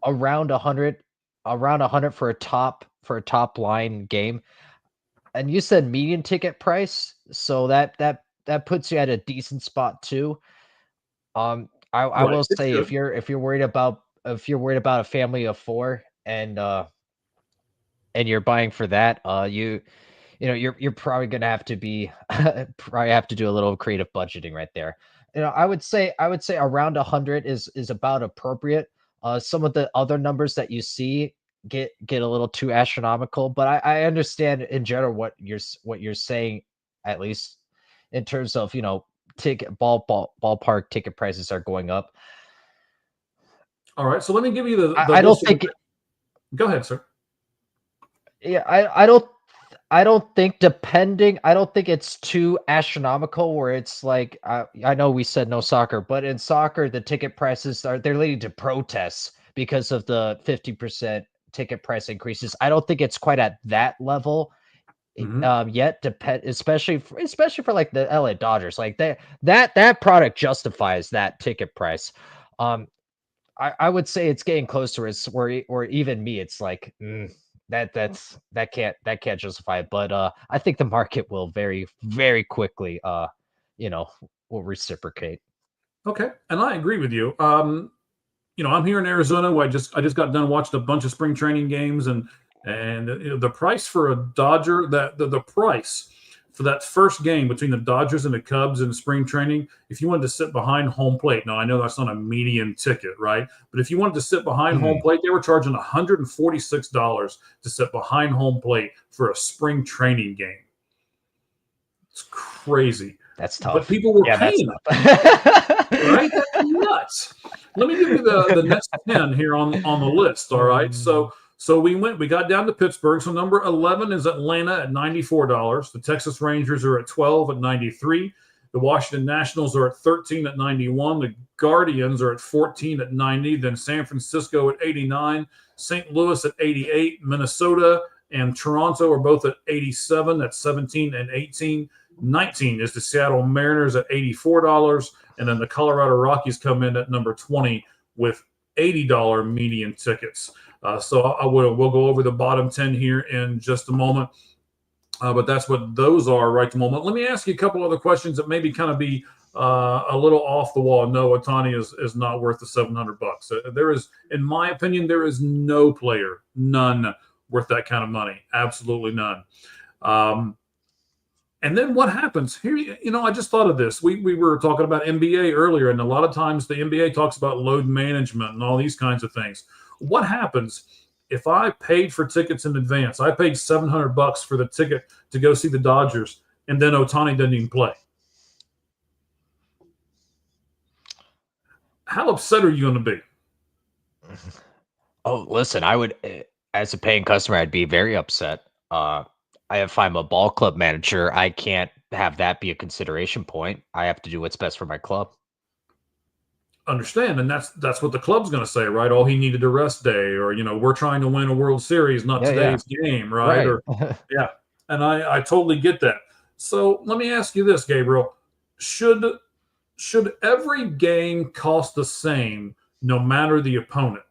around 100 for a top line game. And you said median ticket price, so that puts you at a decent spot too. I will say, if you're worried about a family of 4 and you're buying for that, you're probably gonna have to do a little creative budgeting right there. I would say around 100 is about appropriate. Some of the other numbers that you see get a little too astronomical, but I understand in general what you're saying, at least in terms of ballpark ticket prices are going up. All right, so let me give you the I don't think. Go ahead, sir. Yeah, I don't think it's too astronomical where it's like, I know we said no soccer, but in soccer, the ticket prices they're leading to protests because of the 50% ticket price increases. I don't think it's quite at that level yet, especially for like the LA Dodgers. Like that product justifies that ticket price. I would say it's getting close to it, or even me, it's like, that can't justify it. But I think the market will very, very quickly will reciprocate. Okay, and I agree with you. I'm here in Arizona, where I just got done watching a bunch of spring training games, and the price for a Dodger, the price for that first game between the Dodgers and the Cubs in spring training, if you wanted to sit behind home plate, now I know that's not a median ticket, right? But if you wanted to sit behind home plate, they were charging $146 to sit behind home plate for a spring training game. It's crazy. That's but tough. people were Yeah, that's paying it, tough. right? That's nuts. Let me give you the next 10 here on the list. All right. So we got down to Pittsburgh. So number 11 is Atlanta at $94. The Texas Rangers are at 12 at 93. The Washington Nationals are at 13 at 91. The Guardians are at 14 at 90. Then San Francisco at 89. St. Louis at 88. Minnesota and Toronto are both at 87. That's 17 and 18. 19 is the Seattle Mariners at $84. And then the Colorado Rockies come in at number 20 with $80 median tickets. So we'll go over the bottom 10 here in just a moment. But that's what those are right at the moment. Let me ask you a couple other questions that maybe kind of be a little off the wall. No, Ohtani is not worth the $700. There is, in my opinion, there is no player, none, worth that kind of money. Absolutely none. And then what happens here? I just thought of this. We were talking about NBA earlier, and a lot of times the NBA talks about load management and all these kinds of things. What happens if I paid for tickets in advance? I paid $700 for the ticket to go see the Dodgers, and then Ohtani doesn't even play. How upset are you going to be? Oh, listen, I would, as a paying customer, I'd be very upset. If I'm a ball club manager, I can't have that be a consideration point. I have to do what's best for my club. Understand, and that's what the club's going to say, right? Oh, he needed a rest day, or we're trying to win a World Series, not today's game, right? Or yeah, and I totally get that. So let me ask you this, Gabriel: should every game cost the same, no matter the opponent?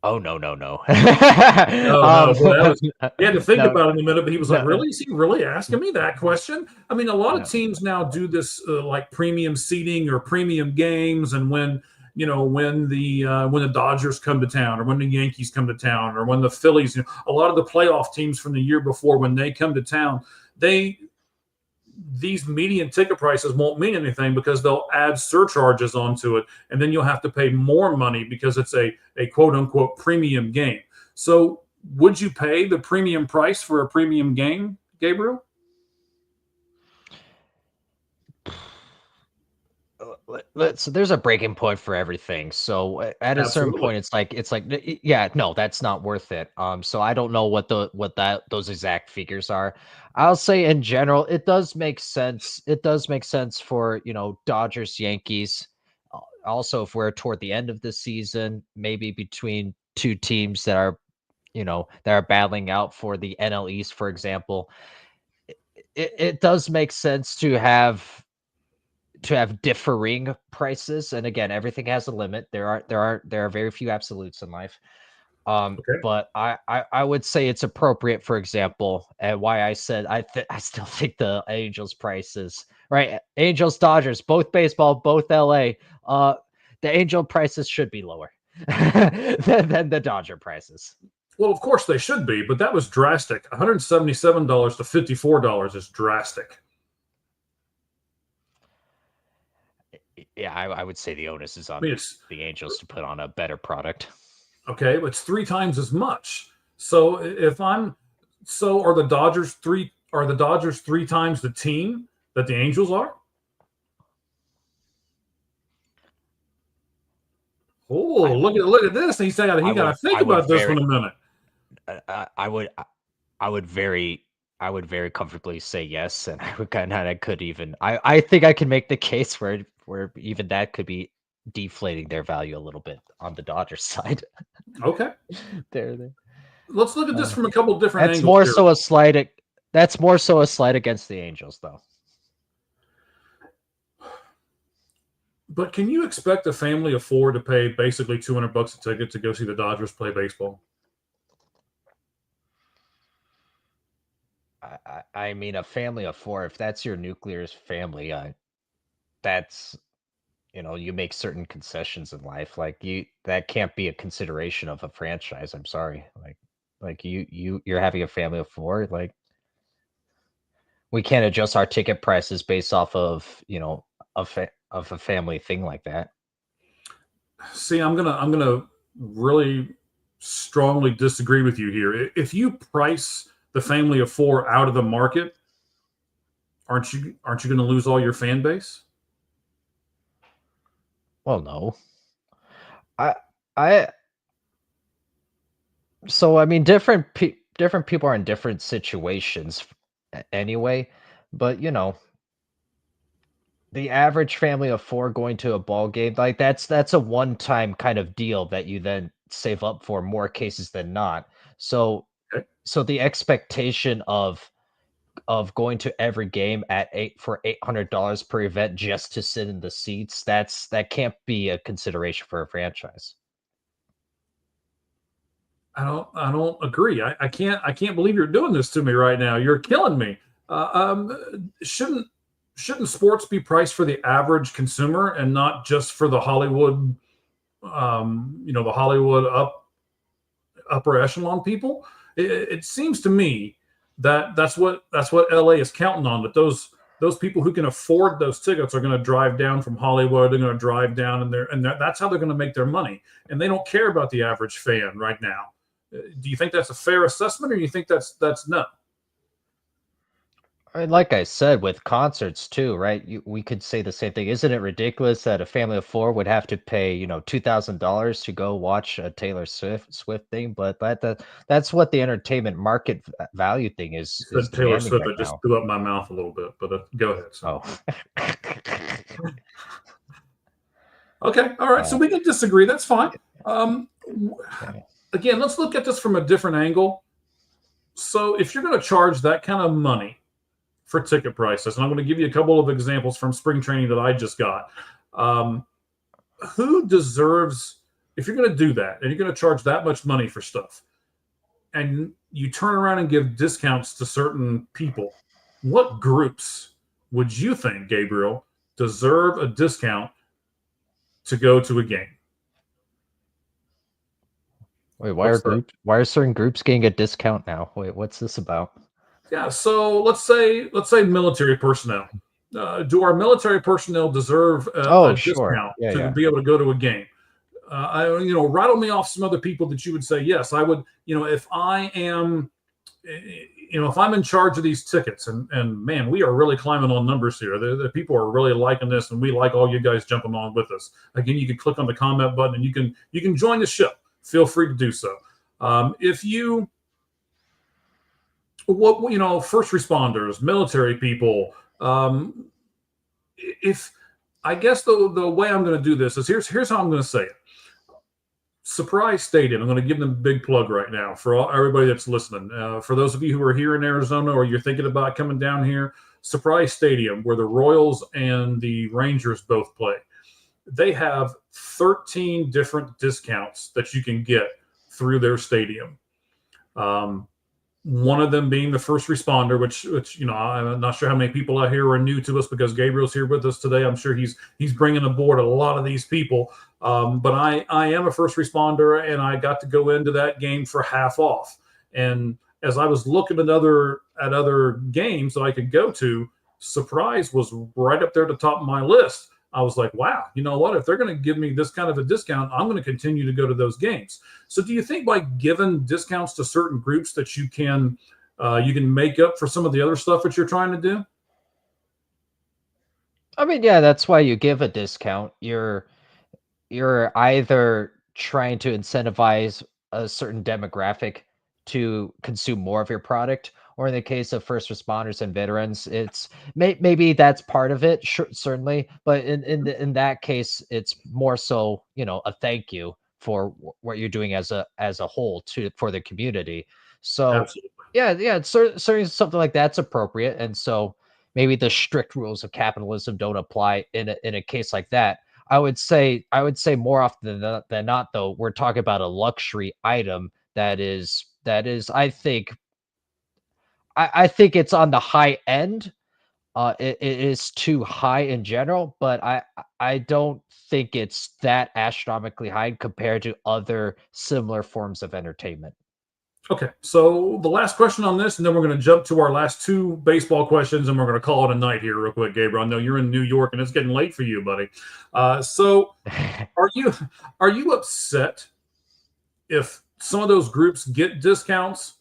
Oh, no. No. Well, he had to think about it in a minute, but he was like, really? Is he really asking me that question? I mean, a lot of teams now do this like premium seating or premium games. And when the Dodgers come to town, or when the Yankees come to town, or when the Phillies, a lot of the playoff teams from the year before, when they come to town, these median ticket prices won't mean anything because they'll add surcharges onto it, and then you'll have to pay more money because it's a quote unquote premium game. So would you pay the premium price for a premium game, Gabriel? So there's a breaking point for everything. So at a certain point, it's like, yeah, no, that's not worth it. So I don't know what those exact figures are. I'll say in general, it does make sense. It does make sense for, Dodgers, Yankees. Also, if we're toward the end of the season, maybe between two teams that are, that are battling out for the NL East, for example, it does make sense to have differing prices. And again, everything has a limit. There are very few absolutes in life. But I would say it's appropriate, for example, and why I said I still think the Angels prices, right? Angels, Dodgers, both baseball, both LA. The Angel prices should be lower than the Dodger prices. Well, of course they should be, but that was drastic. $177 to $54 is drastic. Yeah, I would say the onus is on the Angels to put on a better product. Okay, but it's 3 times as much. So are the Dodgers three times the team that the Angels are? Oh, look at this. He got to think about this one a minute. I would very comfortably say yes, and I think I can make the case where even that could be deflating their value a little bit on the Dodgers side. Okay. there. Let's look at this from a couple different angles. That's more so a slight against the Angels, though. But can you expect a family of 4 to pay basically $200 a ticket to go see the Dodgers play baseball? I mean, a family of 4, if that's your nuclear family, that's, you make certain concessions in life. Like that can't be a consideration of a franchise. I'm sorry. Like you're having a family of 4. Like we can't adjust our ticket prices based off of, of a family thing like that. See, I'm gonna really strongly disagree with you here. If you price the family of four out of the market, aren't you going to lose all your fan base? Well, no. I so I mean different people are in different situations anyway, but the average family of four going to a ball game, like that's a one-time kind of deal that you then save up for more cases than not. So Okay. so the expectation of going to every game at $800 per event just to sit in the seats, that can't be a consideration for a franchise. I don't agree. I can't believe you're doing this to me right now. You're killing me. Shouldn't sports be priced for the average consumer and not just for the Hollywood, the Hollywood upper echelon people? It seems to me that that's what LA is counting on. That those people who can afford those tickets are going to drive down from Hollywood. They're going to drive down, and that's how they're going to make their money. And they don't care about the average fan right now. Do you think that's a fair assessment, or do you think that's no? I mean, like I said, with concerts too, right? We could say the same thing. Isn't it ridiculous that a family of four would have to pay, $2,000 to go watch a Taylor Swift thing? But that's what the entertainment market value thing You is said Taylor demanding Swift. right I just now. threw up my mouth a little bit, but go ahead. So. Oh, Okay, all right. So we can disagree. That's fine. okay. Again, let's look at this from a different angle. So if you're going to charge that kind of money for ticket prices, and I'm going to give you a couple of examples from spring training that I just got. Who deserves, if you're going to do that and you're going to charge that much money for stuff, and you turn around and give discounts to certain people, what groups would you think, Gabriel, deserve a discount to go to a game? Wait, why are certain groups getting a discount now? Wait, what's this about? Yeah, so let's say military personnel. Do our military personnel deserve a Sure. discount Yeah, to yeah. be able to go to a game? Rattle me off some other people that you would say yes. I would. If I am, if I'm in charge of these tickets, and man, we are really climbing on numbers here. The people are really liking this, and we like all you guys jumping on with us. Again, you can click on the comment button, and you can join the show. Feel free to do so. If you first responders, military people. If I guess the way I'm going to do this is here's how I'm going to say it. Surprise Stadium. I'm going to give them a big plug right now for everybody that's listening. For those of you who are here in Arizona or you're thinking about coming down here, Surprise Stadium, where the Royals and the Rangers both play. They have 13 different discounts that you can get through their stadium. One of them being the first responder, which I'm not sure how many people out here are new to us because Gabriel's here with us today. I'm sure he's bringing aboard a lot of these people. But I am a first responder, and I got to go into that game for half off. And as I was looking at other games that I could go to, Surprise was right up there at the top of my list. I was like, wow, you know what? If they're going to give me this kind of a discount, I'm going to continue to go to those games. So do you think by giving discounts to certain groups that you can make up for some of the other stuff that you're trying to do? I mean, yeah, that's why you give a discount. You're either trying to incentivize a certain demographic to consume more of your product, or in the case of first responders and veterans, it's maybe that's part of it, sure, certainly, but in that case, it's more so a thank you for what you're doing as a whole for the community. So Absolutely. yeah, certainly something like that's appropriate, and so maybe the strict rules of capitalism don't apply in a case like that. I would say more often than not, though, we're talking about a luxury item that is I think it's on the high end. It is too high in general, but I don't think it's that astronomically high compared to other similar forms of entertainment. Okay, so the last question on this, and then we're going to jump to our last two baseball questions, and we're going to call it a night here real quick, Gabriel. I know you're in New York, and it's getting late for you, buddy. So are you upset if some of those groups get discounts,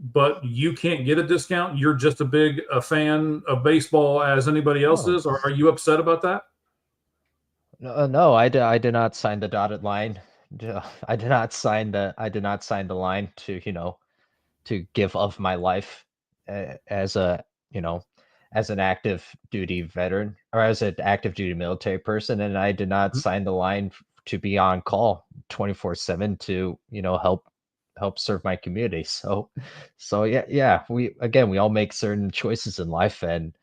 but you can't get a discount? You're just a big a fan of baseball as anybody else Oh, is, or are you upset about that? no, I did not sign the dotted line. I did not sign the line to, to give of my life as a, you know, as an active duty veteran or as an active duty military person. And I did not Mhm. sign the line to be on call 24/7 to, help serve my community. So yeah, we all make certain choices in life, and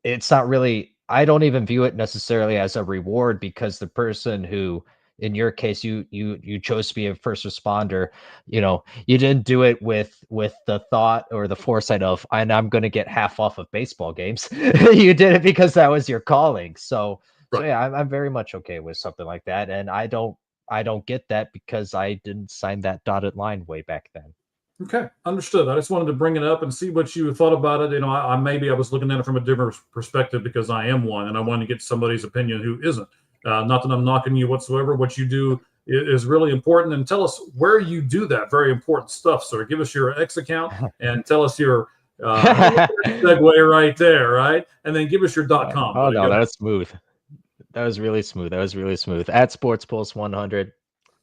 it's not really, I don't even view it necessarily as a reward because the person who, in your case, you chose to be a first responder, you didn't do it with the thought or the foresight of, and I'm going to get half off of baseball games. You did it because that was your calling. So Right. yeah, I'm very much okay with something like that, and I don't get that because I didn't sign that dotted line way back then. Okay, understood. I just wanted to bring it up and see what you thought about it. Maybe I was looking at it from a different perspective because I am one, and I wanted to get somebody's opinion who isn't. Not that I'm knocking you whatsoever. What you do is really important, and tell us where you do that very important stuff. So give us your X account and tell us your segue right there, right? And then give us your .com, Oh buddy. no, Go that ahead. was smooth. That was really smooth. That was really smooth. At Sports Pulse 100,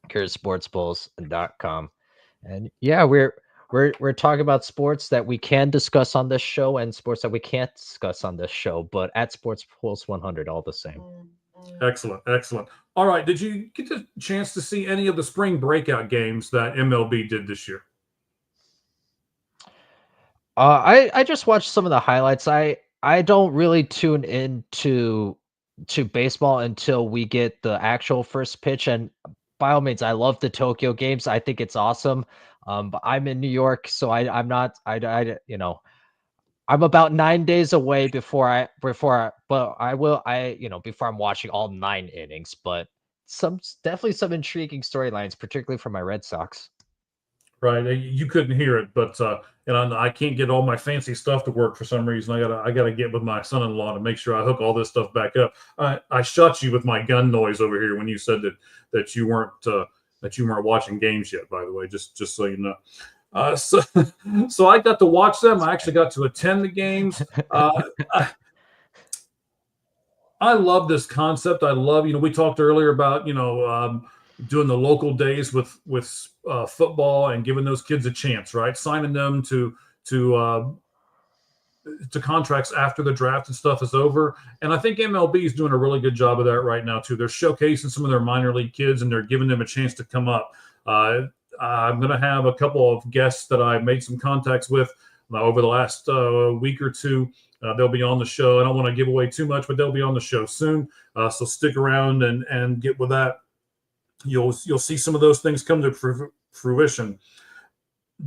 CurseSportsPulse.com. And yeah, we're talking about sports that we can discuss on this show and sports that we can't discuss on this show, but at Sports Pulse 100 all the same. Excellent, excellent. All right, did you get the chance to see any of the spring breakout games that MLB did this year? I just watched some of the highlights. I don't really tune into to baseball until we get the actual first pitch. And by all means, I love the Tokyo games. I think it's awesome. But I'm in New York, so I'm not. I'm about 9 days away but I will. Before I'm watching all 9 innings. But definitely some intriguing storylines, particularly for my Red Sox. Right, you couldn't hear it, but I can't get all my fancy stuff to work for some reason. I gotta get with my son-in-law to make sure I hook all this stuff back up. I shot you with my gun noise over here when you said that you weren't watching games yet. By the way, just so you know. So so I got to watch them. I actually got to attend the games. I, I love this concept. I love, we talked earlier about, doing the local days with football and giving those kids a chance, right? Signing them to uh, to contracts after the draft and stuff is over. And I think MLB is doing a really good job of that right now too. They're showcasing some of their minor league kids and they're giving them a chance to come up. Uh, I'm going to have a couple of guests that I made some contacts with over the last week or two. They'll be on the show. I don't want to give away too much, but they'll be on the show soon. So stick around and get with that. You'll see some of those things come to fruition.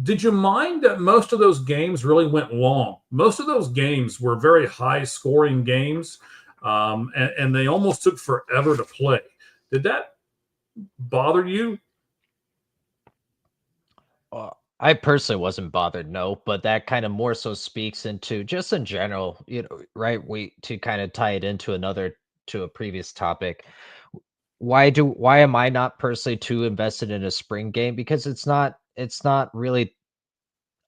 Did you mind that most of those games really went long? Most of those games were very high scoring games, and they almost took forever to play. Did that bother you? I personally wasn't bothered, no, but that kind of more so speaks into just in general, right? We to kind of tie it into to a previous topic. Why am I not personally too invested in a spring game? Because it's not really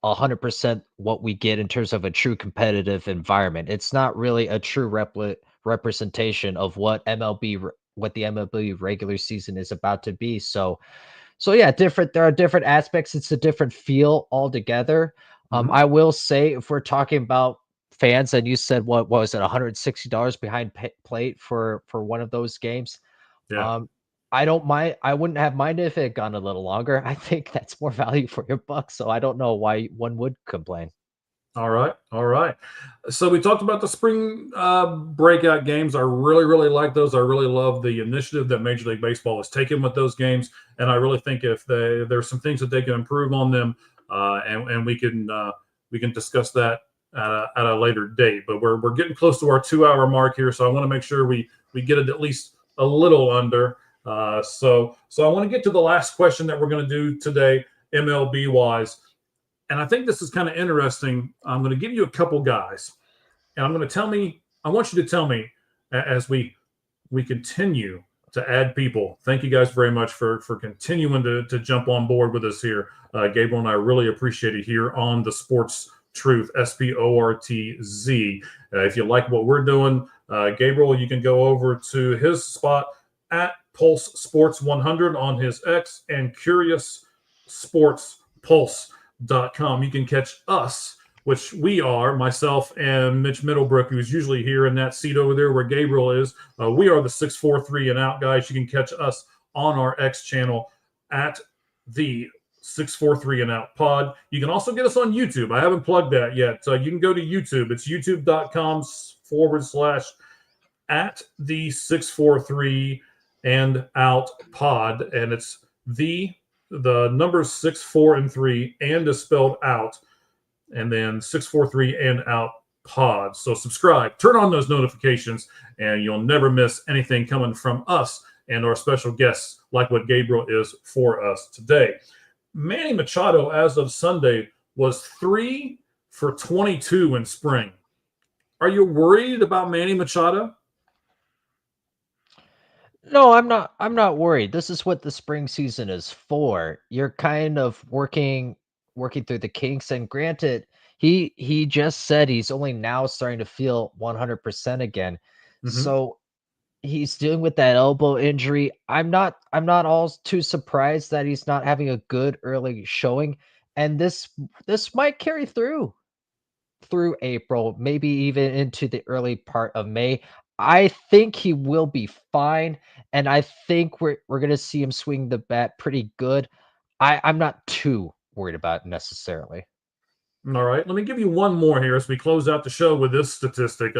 100% what we get in terms of a true competitive environment. It's not really a true representation of what the MLB regular season is about to be. So yeah, there are different aspects. It's a different feel altogether. Mhm. I will say if we're talking about fans, and you said what was it, $160 behind plate for one of those games. Yeah. Um, I don't mind. I wouldn't have minded if it had gone a little longer. I think that's more value for your buck. So I don't know why one would complain. All right, all right. So we talked about the spring breakout games. I really, really like those. I really love the initiative that Major League Baseball has taken with those games, and I really think if there's some things that they can improve on them, and we can discuss that at a later date. But we're getting close to our 2 hour mark here, so I want to make sure we get it at least a little under. So I want to get to the last question that we're going to do today, MLB wise. And I think this is kind of interesting. I'm going to give you a couple guys, and I want you to tell me as we continue add people. Thank you guys very much for continuing to jump on board with us here. Gabriel and I really appreciate it here on the Sportz Truth, SPORTZ. If you like what we're doing, Gabriel, you can go over to his spot at Pulse Sports 100 on his X and CuriousSportsPulse.com. You can catch us, which we are, myself and Mitch Middlebrook, who's usually here in that seat over there where Gabriel is. We are the 643 and out guys. You can catch us on our X channel at the 643 and out pod. You can also get us on YouTube. I haven't plugged that yet. So you can go to YouTube. It's youtube.com/ at the 643 and out pod. And it's the numbers 6, 4, and 3 and is spelled out. And then 643 and out pod. So subscribe, turn on those notifications, and you'll never miss anything coming from us and our special guests like what Gabriel is for us today. Manny Machado, as of Sunday, was 3 for 22 in spring. Are you worried about Manny Machado? No, I'm not. I'm not worried. This is what the spring season is for. You're kind of working through the kinks. And granted, he just said he's only now starting to feel 100% again. So he's dealing with that elbow injury. I'm not all too surprised that he's not having a good early showing. And this might carry through April, maybe even into the early part of May. I think he will be fine, and I think we're gonna see him swing the bat pretty good. I'm not too worried about it necessarily. All right, let me give you one more here as we close out the show with this statistic.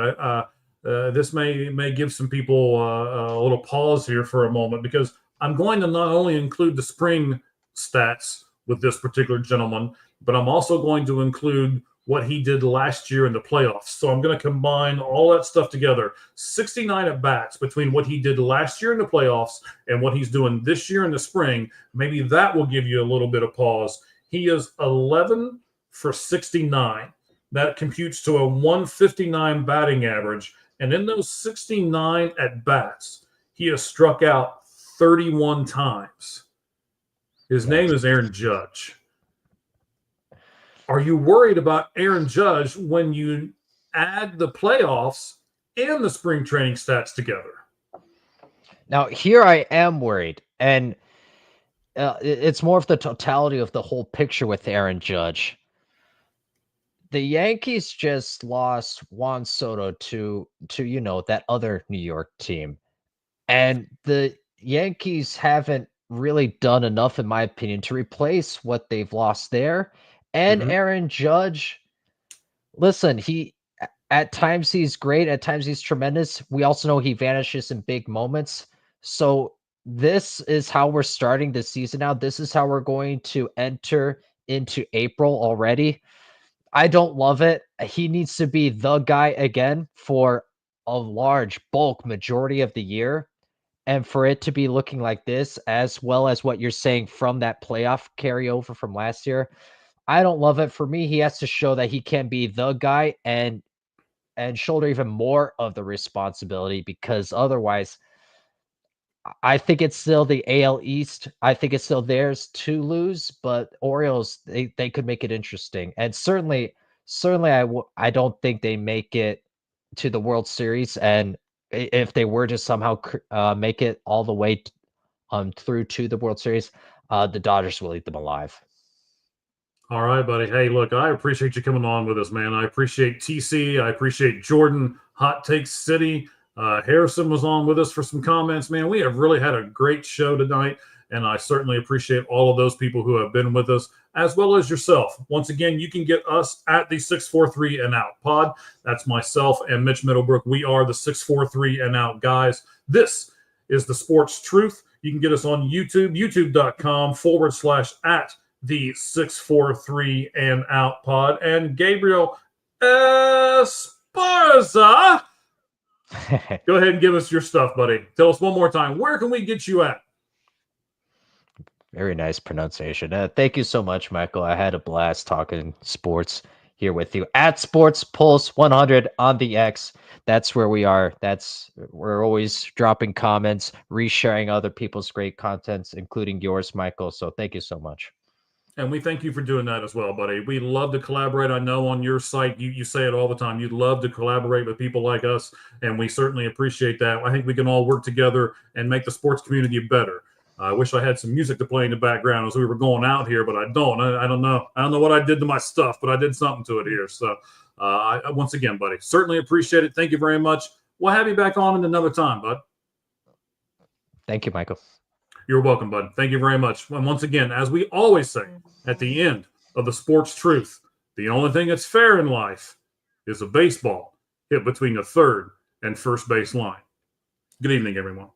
This may give some people a little pause here for a moment, because I'm going to not only include the spring stats with this particular gentleman, but I'm also going to include what he did last year in the playoffs. So I'm going to combine all that stuff together. 69 at bats between what he did last year in the playoffs and what he's doing this year in the spring. Maybe that will give you a little bit of pause. He is 11 for 69. That computes to a 159 batting average. And in those 69 at bats, he has struck out 31 times. His name is Aaron Judge. Are you worried about Aaron Judge when you add the playoffs and the spring training stats together? Now, here I am worried, and it's more of the totality of the whole picture with Aaron Judge. The Yankees just lost Juan Soto to that other New York team, and the Yankees haven't really done enough, in my opinion, to replace what they've lost there. And Aaron Judge, listen, at times he's great, at times he's tremendous. We also know he vanishes in big moments. So this is how we're starting the season now. This is how we're going to enter into April already. I don't love it. He needs to be the guy again for a large bulk majority of the year. And for it to be looking like this, as well as what you're saying from that playoff carryover from last year, I don't love it. For me, he has to show that he can be the guy and shoulder even more of the responsibility, because otherwise, I think it's still the AL East. I think it's still theirs to lose, but Orioles, they could make it interesting. And certainly I don't think they make it to the World Series. And if they were to somehow make it all the way through to the World Series, the Dodgers will eat them alive. All right, buddy. Hey, look, I appreciate you coming on with us, man. I appreciate TC. I appreciate Jordan, Hot Take City. Harrison was on with us for some comments, man. We have really had a great show tonight, and I certainly appreciate all of those people who have been with us, as well as yourself. Once again, you can get us at the 643 and out pod. That's myself and Mitch Middlebrook. We are the 643 and out guys. This is the Sportz Truth. You can get us on YouTube, youtube.com/@ the 643 and out pod. And Gabriel Esparza, go ahead and give us your stuff, buddy. Tell us one more time, where can we get you at? Very nice pronunciation. Thank you so much, Michael. I had a blast talking sports here with you at Sports Pulse 100 on the X. That's where we are. We're always dropping comments, resharing other people's great contents, including yours, Michael. So thank you so much. And we thank you for doing that as well, buddy. We love to collaborate. I know on your site, you say it all the time. You'd love to collaborate with people like us, and we certainly appreciate that. I think we can all work together and make the sports community better. I wish I had some music to play in the background as we were going out here, but I don't. I don't know. I don't know what I did to my stuff, but I did something to it here. So once again, buddy, certainly appreciate it. Thank you very much. We'll have you back on in another time, bud. Thank you, Michael. You're welcome, bud. Thank you very much. And once again, as we always say at the end of the Sportz Truth, the only thing that's fair in life is a baseball hit between the third and first base line. Good evening, everyone.